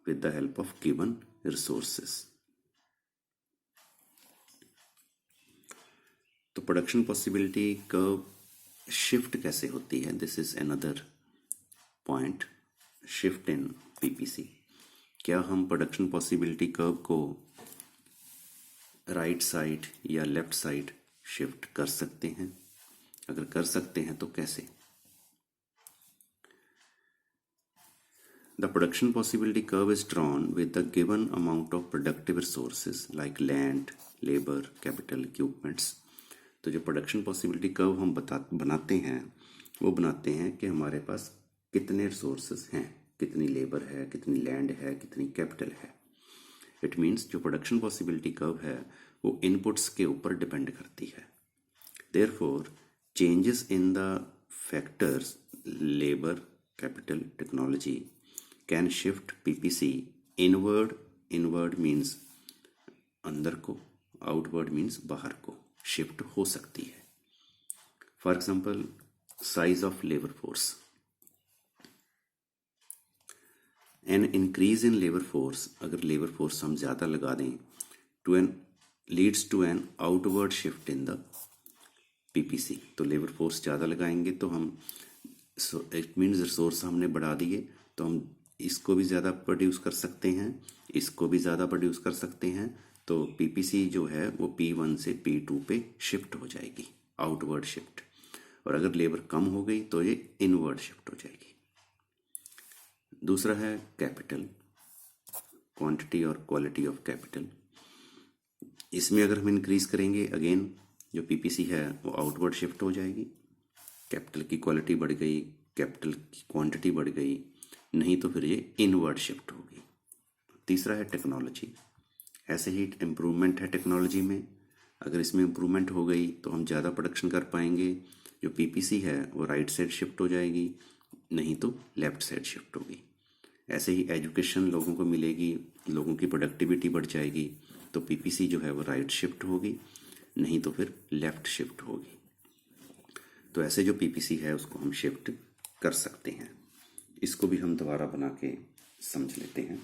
S1: with the help of given resources. तो प्रोडक्शन पॉसिबिलिटी कर्व शिफ्ट कैसे होती है? This is another point, shift in PPC. क्या हम प्रोडक्शन पॉसिबिलिटी कर्व को राइट साइड या लेफ्ट साइड शिफ्ट कर सकते हैं? अगर कर सकते हैं तो कैसे? The production possibility curve is drawn with the given amount of productive resources like land, labour, capital, equipments. तो जो प्रोडक्शन पॉसिबिलिटी कर्व हम बनाते हैं, वो बनाते हैं कि हमारे पास कितने रिसोर्सेज हैं, कितनी लेबर है, कितनी लैंड है, कितनी कैपिटल है। इट मीन्स जो प्रोडक्शन पॉसिबिलिटी कर्व है, वो इनपुट्स के ऊपर डिपेंड करती है। Therefore changes in the factors labour, capital, technology can shift PPC inward. Inward means अंदर को, आउटवर्ड मीन्स बाहर को शिफ्ट हो सकती है। For example, size of labour force. An increase in labour force, अगर लेबर फोर्स हम ज़्यादा लगा दें, to an leads to an outward shift in the PPC. तो लेबर फोर्स ज़्यादा लगाएंगे तो हम, इट मीन्स रिसोर्स हमने बढ़ा दिए, तो हम इसको भी ज़्यादा प्रोड्यूस कर सकते हैं, इसको भी ज़्यादा प्रोड्यूस कर सकते हैं। तो पीपीसी जो है वो P1 से P2 पे शिफ्ट हो जाएगी, आउटवर्ड शिफ्ट। और अगर लेबर कम हो गई तो ये इनवर्ड शिफ्ट हो जाएगी। दूसरा है कैपिटल, क्वांटिटी और क्वालिटी ऑफ कैपिटल। इसमें अगर हम इंक्रीज करेंगे, अगेन जो पीपीसी है वो आउटवर्ड शिफ्ट हो जाएगी, कैपिटल की क्वालिटी बढ़ गई, कैपिटल की क्वांटिटी बढ़ गई, नहीं तो फिर ये इनवर्ड शिफ्ट होगी। तीसरा है टेक्नोलॉजी। ऐसे ही इम्प्रूवमेंट है टेक्नोलॉजी में, अगर इसमें इम्प्रूवमेंट हो गई तो हम ज़्यादा प्रोडक्शन कर पाएंगे, जो पीपीसी है वो राइट साइड शिफ्ट हो जाएगी, नहीं तो लेफ्ट साइड शिफ्ट होगी। ऐसे ही एजुकेशन लोगों को मिलेगी, लोगों की प्रोडक्टिविटी बढ़ जाएगी, तो पीपीसी जो है वो राइट शिफ्ट होगी, नहीं तो फिर लेफ्ट शिफ्ट होगी। तो ऐसे जो पीपीसी है उसको हम शिफ्ट कर सकते हैं। इसको भी हम दोबारा बना के समझ लेते हैं।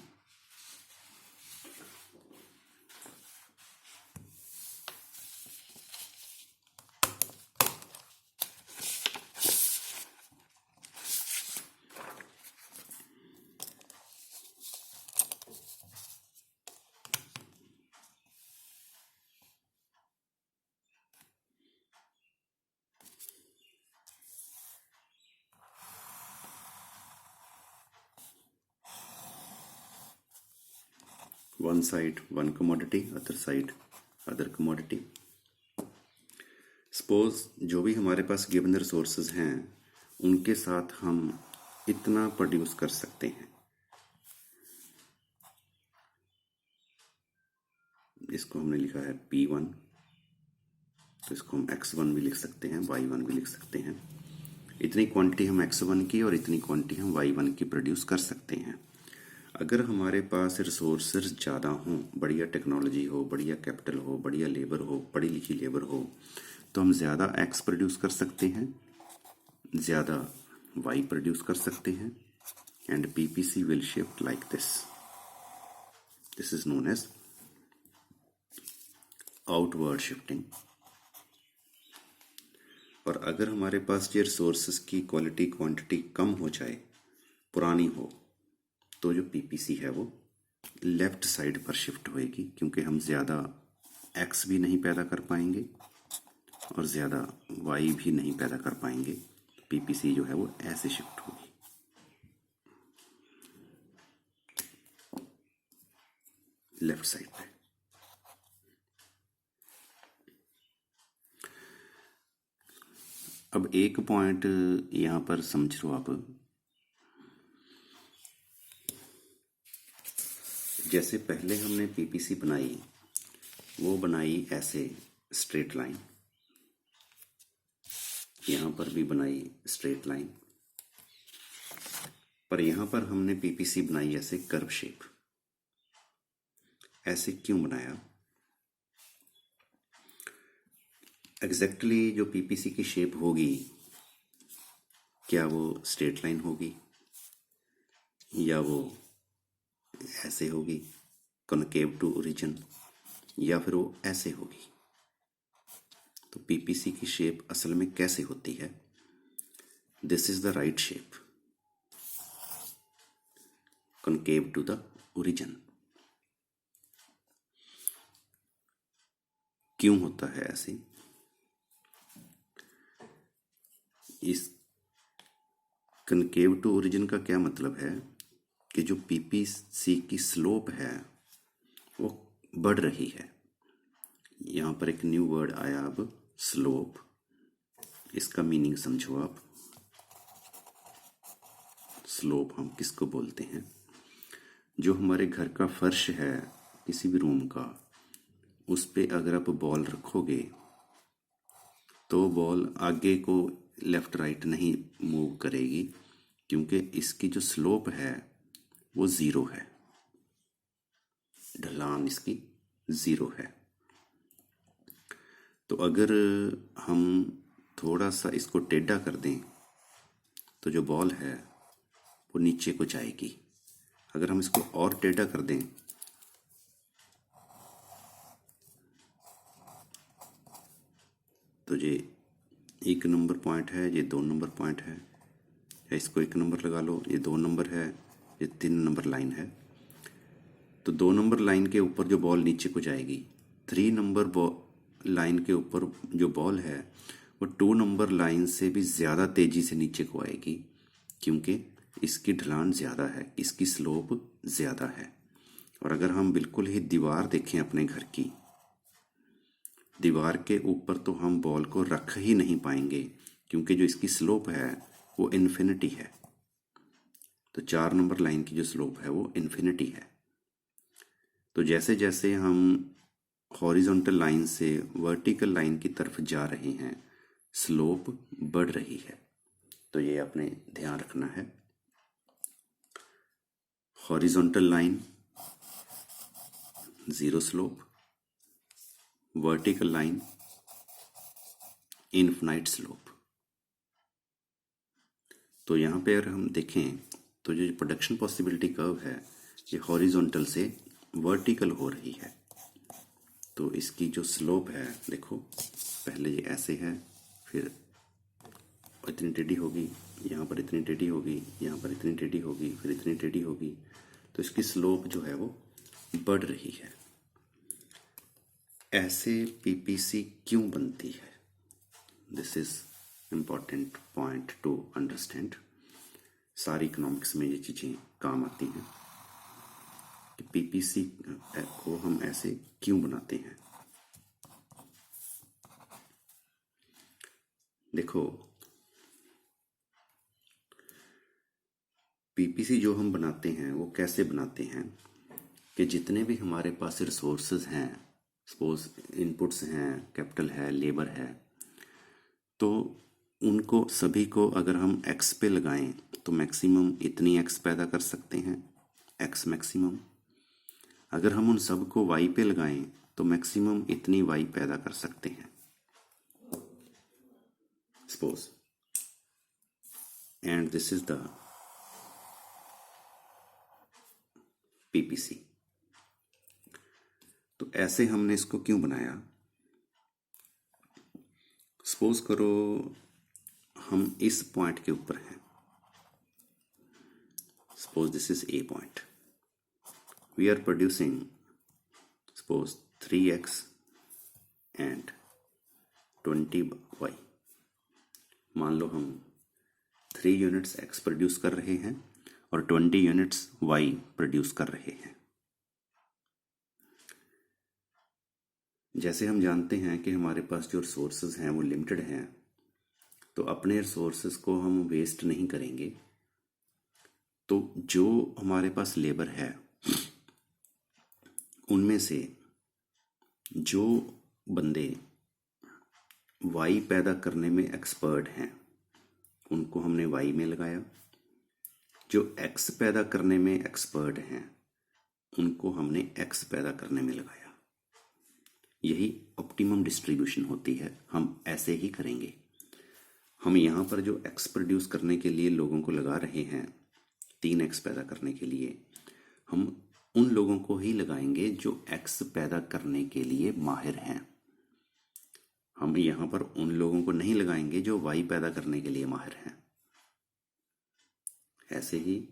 S1: one side one commodity, other side other commodity. Suppose जो भी हमारे पास गिवन रिसोर्सेज हैं उनके साथ हम इतना प्रोड्यूस कर सकते हैं. इसको हमने लिखा है P1, तो इसको हम X1 भी लिख सकते हैं, Y1 भी लिख सकते हैं. इतनी क्वांटिटी हम X1 की और इतनी क्वांटिटी हम Y1 की प्रोड्यूस कर सकते हैं. अगर हमारे पास रिसोर्सेज ज़्यादा हों, बढ़िया टेक्नोलॉजी हो, बढ़िया कैपिटल हो, बढ़िया लेबर हो, पढ़ी लिखी लेबर हो, तो हम ज़्यादा X प्रोड्यूस कर सकते हैं, ज़्यादा Y प्रोड्यूस कर सकते हैं. And PPC will shift like this. This is known as outward shifting. और अगर हमारे पास ये रिसोर्सेज की क्वालिटी क्वांटिटी कम हो जाए, पुरानी हो, तो जो PPC है वो लेफ्ट साइड पर शिफ्ट होएगी, क्योंकि हम ज़्यादा X भी नहीं पैदा कर पाएंगे और ज़्यादा Y भी नहीं पैदा कर पाएंगे. PPC जो है वो ऐसे शिफ्ट होगी. लेफ्ट साइड पे. अब एक पॉइंट यहाँ पर समझ लो आप. जैसे पहले हमने PPC बनाई, वो बनाई ऐसे स्ट्रेट लाइन, यहाँ पर भी बनाई स्ट्रेट लाइन, पर यहाँ पर हमने PPC बनाई ऐसे कर्व शेप. ऐसे क्यों बनाया? एग्जैक्टली जो PPC की शेप होगी, क्या वो स्ट्रेट लाइन होगी या वो ऐसे होगी कॉनकेव टू ओरिजिन, या फिर वो ऐसे होगी? तो PPC की शेप असल में कैसे होती है? This is the right shape, concave to the origin. क्यों होता है ऐसे? इस कनकेव टू ओरिजिन का क्या मतलब है कि जो PPC की स्लोप है वो बढ़ रही है. यहाँ पर एक न्यू वर्ड आया अब, स्लोप. इसका मीनिंग समझो आप. स्लोप हम किसको बोलते हैं? जो हमारे घर का फर्श है किसी भी रूम का, उस पे अगर आप बॉल रखोगे तो बॉल आगे को लेफ्ट राइट नहीं मूव करेगी, क्योंकि इसकी जो स्लोप है वो ज़ीरो है, ढलान इसकी ज़ीरो है. तो अगर हम थोड़ा सा इसको टेढ़ा कर दें तो जो बॉल है वो नीचे को जाएगी. अगर हम इसको और टेढ़ा कर दें तो ये 1 नंबर पॉइंट है, ये 2 नंबर पॉइंट है, या इसको 1 नंबर लगा लो, ये 2 नंबर है, ये 3 नंबर लाइन है. तो 2 नंबर लाइन के ऊपर जो बॉल नीचे को जाएगी, 3 नंबर लाइन के ऊपर जो बॉल है वो 2 नंबर लाइन से भी ज़्यादा तेज़ी से नीचे को आएगी, क्योंकि इसकी ढलान ज़्यादा है, इसकी स्लोप ज़्यादा है. और अगर हम बिल्कुल ही दीवार देखें अपने घर की, दीवार के ऊपर तो हम बॉल को रख ही नहीं पाएंगे, क्योंकि जो इसकी स्लोप है वो इन्फिनिटी है. तो 4 नंबर लाइन की जो स्लोप है वो इन्फिनिटी है. तो जैसे जैसे हम हॉरिजॉन्टल लाइन से वर्टिकल लाइन की तरफ जा रहे हैं, स्लोप बढ़ रही है. तो ये आपने ध्यान रखना है. Horizontal line zero slope, vertical line infinite slope. तो यहाँ पे अगर हम देखें तो जो प्रोडक्शन पॉसिबिलिटी कर्व है ये हॉरिजॉन्टल से वर्टिकल हो रही है. तो इसकी जो स्लोप है, देखो पहले ये ऐसे है, फिर इतनी टेढ़ी होगी, यहाँ पर इतनी टेढ़ी होगी, यहाँ पर इतनी टेढ़ी होगी, फिर इतनी टेढ़ी होगी. तो इसकी स्लोप जो है वो बढ़ रही है. ऐसे PPC क्यों बनती है? This is important point two understand. सारी इकोनॉमिक्स में ये चीज़ें काम आती हैं. कि पीपीसी को हम ऐसे क्यों बनाते हैं। देखो, पीपीसी जो हम बनाते हैं वो कैसे बनाते हैं कि जितने भी हमारे पास रिसोर्सेज हैं, सपोज इनपुट्स हैं, कैपिटल है, लेबर है, तो उनको सभी को अगर हम एक्स पे लगाएं तो मैक्सिमम इतनी एक्स पैदा कर सकते हैं, एक्स मैक्सिमम। अगर हम उन सब को वाई पे लगाएं तो मैक्सिमम इतनी वाई पैदा कर सकते हैं, suppose. And this is the PPC. तो ऐसे हमने इसको क्यों बनाया। सपोज करो हम इस पॉइंट के ऊपर हैं, suppose this is a point, we are producing suppose 3x and 20y। मान लो हम 3 यूनिट्स x प्रोड्यूस कर रहे हैं और 20 यूनिट्स y प्रोड्यूस कर रहे हैं। जैसे हम जानते हैं कि हमारे पास जो रिसोर्सेज हैं वो लिमिटेड हैं, तो अपने रिसोर्सेज को हम वेस्ट नहीं करेंगे। तो जो हमारे पास लेबर है उनमें से जो बंदे वाई पैदा करने में एक्सपर्ट हैं उनको हमने वाई में लगाया, जो एक्स पैदा करने में एक्सपर्ट हैं उनको हमने एक्स पैदा करने में लगाया। यही ऑप्टिमम डिस्ट्रीब्यूशन होती है, हम ऐसे ही करेंगे। हम यहाँ पर जो एक्स प्रोड्यूस करने के लिए लोगों को लगा रहे हैं, 3x पैदा करने के लिए, हम उन लोगों को ही लगाएंगे जो एक्स पैदा करने के लिए माहिर हैं। हम यहाँ पर उन लोगों को नहीं लगाएंगे जो वाई पैदा करने के लिए माहिर हैं। ऐसे ही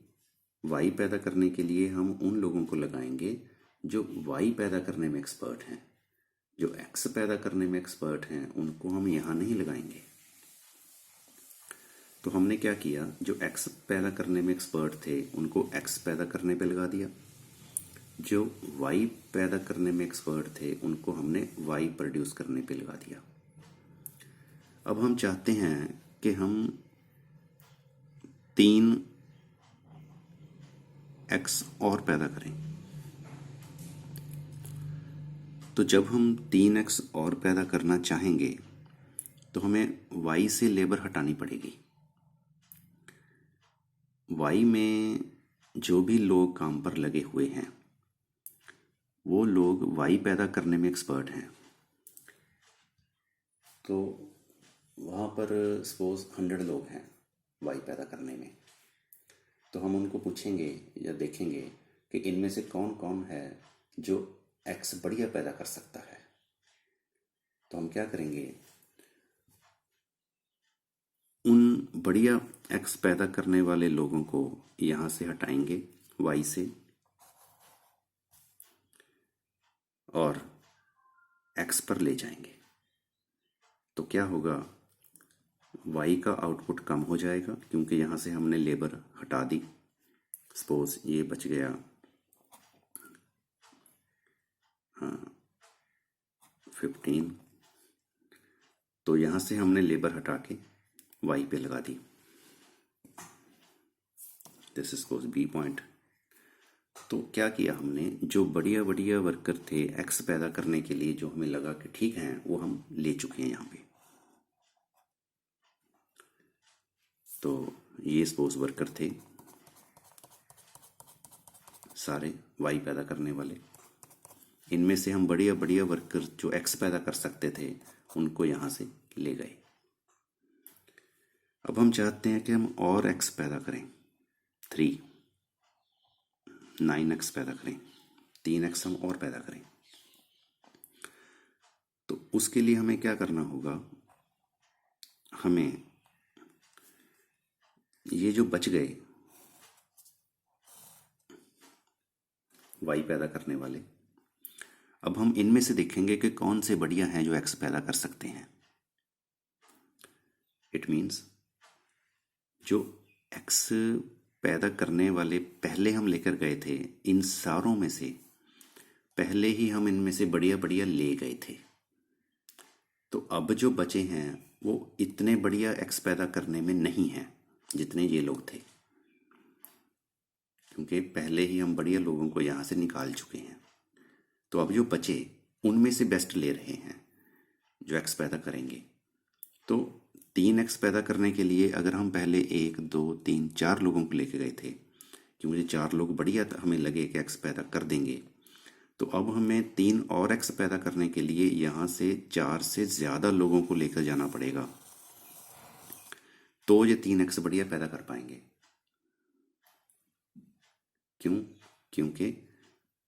S1: वाई पैदा करने के लिए हम उन लोगों को लगाएंगे जो वाई पैदा करने में एक्सपर्ट हैं। जो एक्स पैदा करने में एक्सपर्ट हैं उनको हम यहाँ नहीं लगाएंगे। तो हमने क्या किया, जो एक्स पैदा करने में एक्सपर्ट थे उनको एक्स पैदा करने पे लगा दिया, जो वाई पैदा करने में एक्सपर्ट थे उनको हमने वाई प्रोड्यूस करने पे लगा दिया। अब हम चाहते हैं कि हम 3x और पैदा करें। तो जब हम 3x और पैदा करना चाहेंगे तो हमें y से लेबर हटानी पड़ेगी। y में जो भी लोग काम पर लगे हुए हैं वो लोग y पैदा करने में एक्सपर्ट हैं। तो वहाँ पर सपोज 100 लोग हैं y पैदा करने में, तो हम उनको पूछेंगे या देखेंगे कि इनमें से कौन कौन है जो x बढ़िया पैदा कर सकता है। तो हम क्या करेंगे, उन बढ़िया x पैदा करने वाले लोगों को यहाँ से हटाएंगे y से और x पर ले जाएंगे। तो क्या होगा, y का आउटपुट कम हो जाएगा क्योंकि यहाँ से हमने लेबर हटा दी। सपोज ये बच गया 15, तो यहाँ से हमने लेबर हटा के y पे लगा दी। This is course B point. तो क्या किया हमने, जो बढ़िया बढ़िया वर्कर थे x पैदा करने के लिए जो हमें लगा कि ठीक हैं वो हम ले चुके हैं यहाँ पे। तो ये सपोज वर्कर थे सारे वाई पैदा करने वाले। इनमें से हम बढ़िया बढ़िया वर्कर जो एक्स पैदा कर सकते थे उनको यहाँ से ले गए। अब हम चाहते हैं कि हम और एक्स पैदा करें, 9x पैदा करें, 3x हम और पैदा करें। तो उसके लिए हमें क्या करना होगा, हमें ये जो बच गए वाई पैदा करने वाले, अब हम इनमें से देखेंगे कि कौन से बढ़िया हैं जो एक्स पैदा कर सकते हैं। इट मीन्स जो एक्स पैदा करने वाले पहले हम लेकर गए थे, इन सारों में से पहले ही हम इनमें से बढ़िया बढ़िया ले गए थे। तो अब जो बचे हैं वो इतने बढ़िया एक्स पैदा करने में नहीं हैं जितने ये लोग थे, क्योंकि पहले ही हम बढ़िया लोगों को यहाँ से निकाल चुके हैं। तो अब जो बचे उनमें से बेस्ट ले रहे हैं जो एक्स पैदा करेंगे। तो 3 एक्स पैदा करने के लिए अगर हम पहले 1 2 3 4 लोगों को लेके गए थे कि मुझे 4 लोग बढ़िया हमें लगे कि एक्स पैदा कर देंगे, तो अब हमें 3 और एक्स पैदा करने के लिए यहाँ से 4 से ज़्यादा लोगों को लेकर जाना पड़ेगा, तो ये 3 एक्स बढ़िया पैदा कर पाएंगे। क्यों? क्योंकि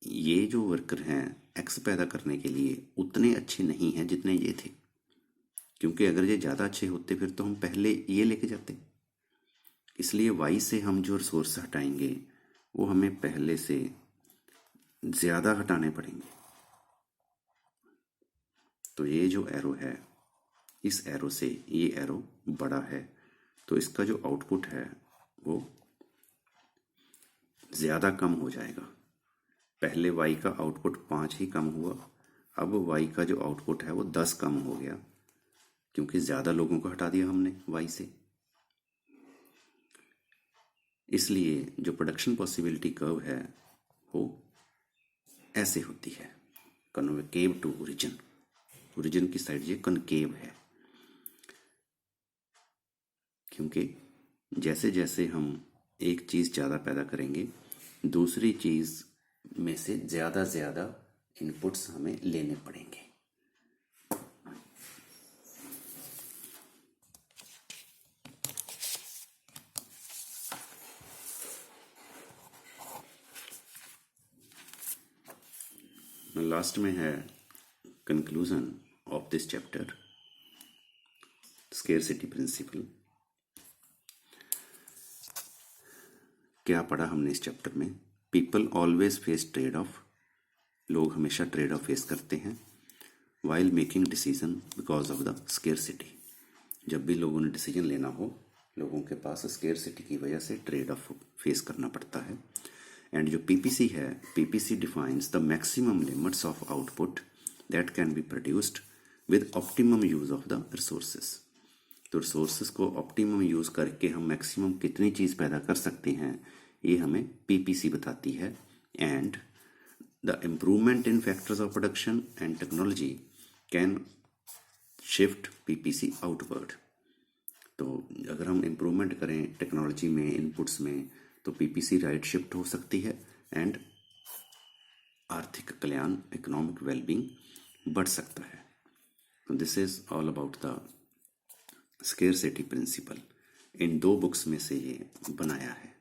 S1: ये जो वर्कर हैं एक्स पैदा करने के लिए उतने अच्छे नहीं हैं जितने ये थे, क्योंकि अगर ये ज़्यादा अच्छे होते फिर तो हम पहले ये लेके जाते। इसलिए वाई से हम जो रिसोर्स हटाएंगे वो हमें पहले से ज़्यादा हटाने पड़ेंगे। तो ये जो एरो है, इस एरो से ये एरो बड़ा है, तो इसका जो आउटपुट है वो ज़्यादा कम हो जाएगा। पहले y का आउटपुट 5 ही कम हुआ, अब y का जो आउटपुट है वो 10 कम हो गया, क्योंकि ज़्यादा लोगों को हटा दिया हमने y से। इसलिए जो प्रोडक्शन पॉसिबिलिटी कर्व है वो ऐसे होती है, कन्वेकेव टू ओरिजिन। ओरिजिन की साइड ये कनकेव है, क्योंकि जैसे जैसे हम एक चीज़ ज़्यादा पैदा करेंगे दूसरी चीज़ में से ज़्यादा इनपुट्स हमें लेने पड़ेंगे। लास्ट में है conclusion of this chapter, scarcity principle. क्या पढ़ा हमने इस चैप्टर में? People always face trade off, लोग हमेशा ट्रेड ऑफ फेस करते हैं while making decision because of the scarcity. जब भी लोगों ने डिसीजन लेना हो, लोगों के पास स्केरसिटी की वजह से ट्रेड ऑफ फेस करना पड़ता है। एंड जो पीपीसी है, PPC defines the maximum limits of output that can be produced with optimum use of the resources. तो रिसोर्सेज को ऑप्टिमम यूज करके हम मैक्सिमम कितनी चीज़ पैदा कर सकते हैं, ये हमें पीपीसी बताती है। And the improvement in factors of production and technology can shift PPC outward. तो अगर हम इम्प्रूवमेंट करें टेक्नोलॉजी में, इनपुट्स में, तो पीपीसी राइट शिफ्ट हो सकती है एंड आर्थिक कल्याण, इकोनॉमिक वेलबींग बढ़ सकता है। This is all about the scarcity principle. इन 2 बुक्स में से ये बनाया है।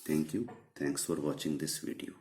S1: Thank you, thanks for watching this video.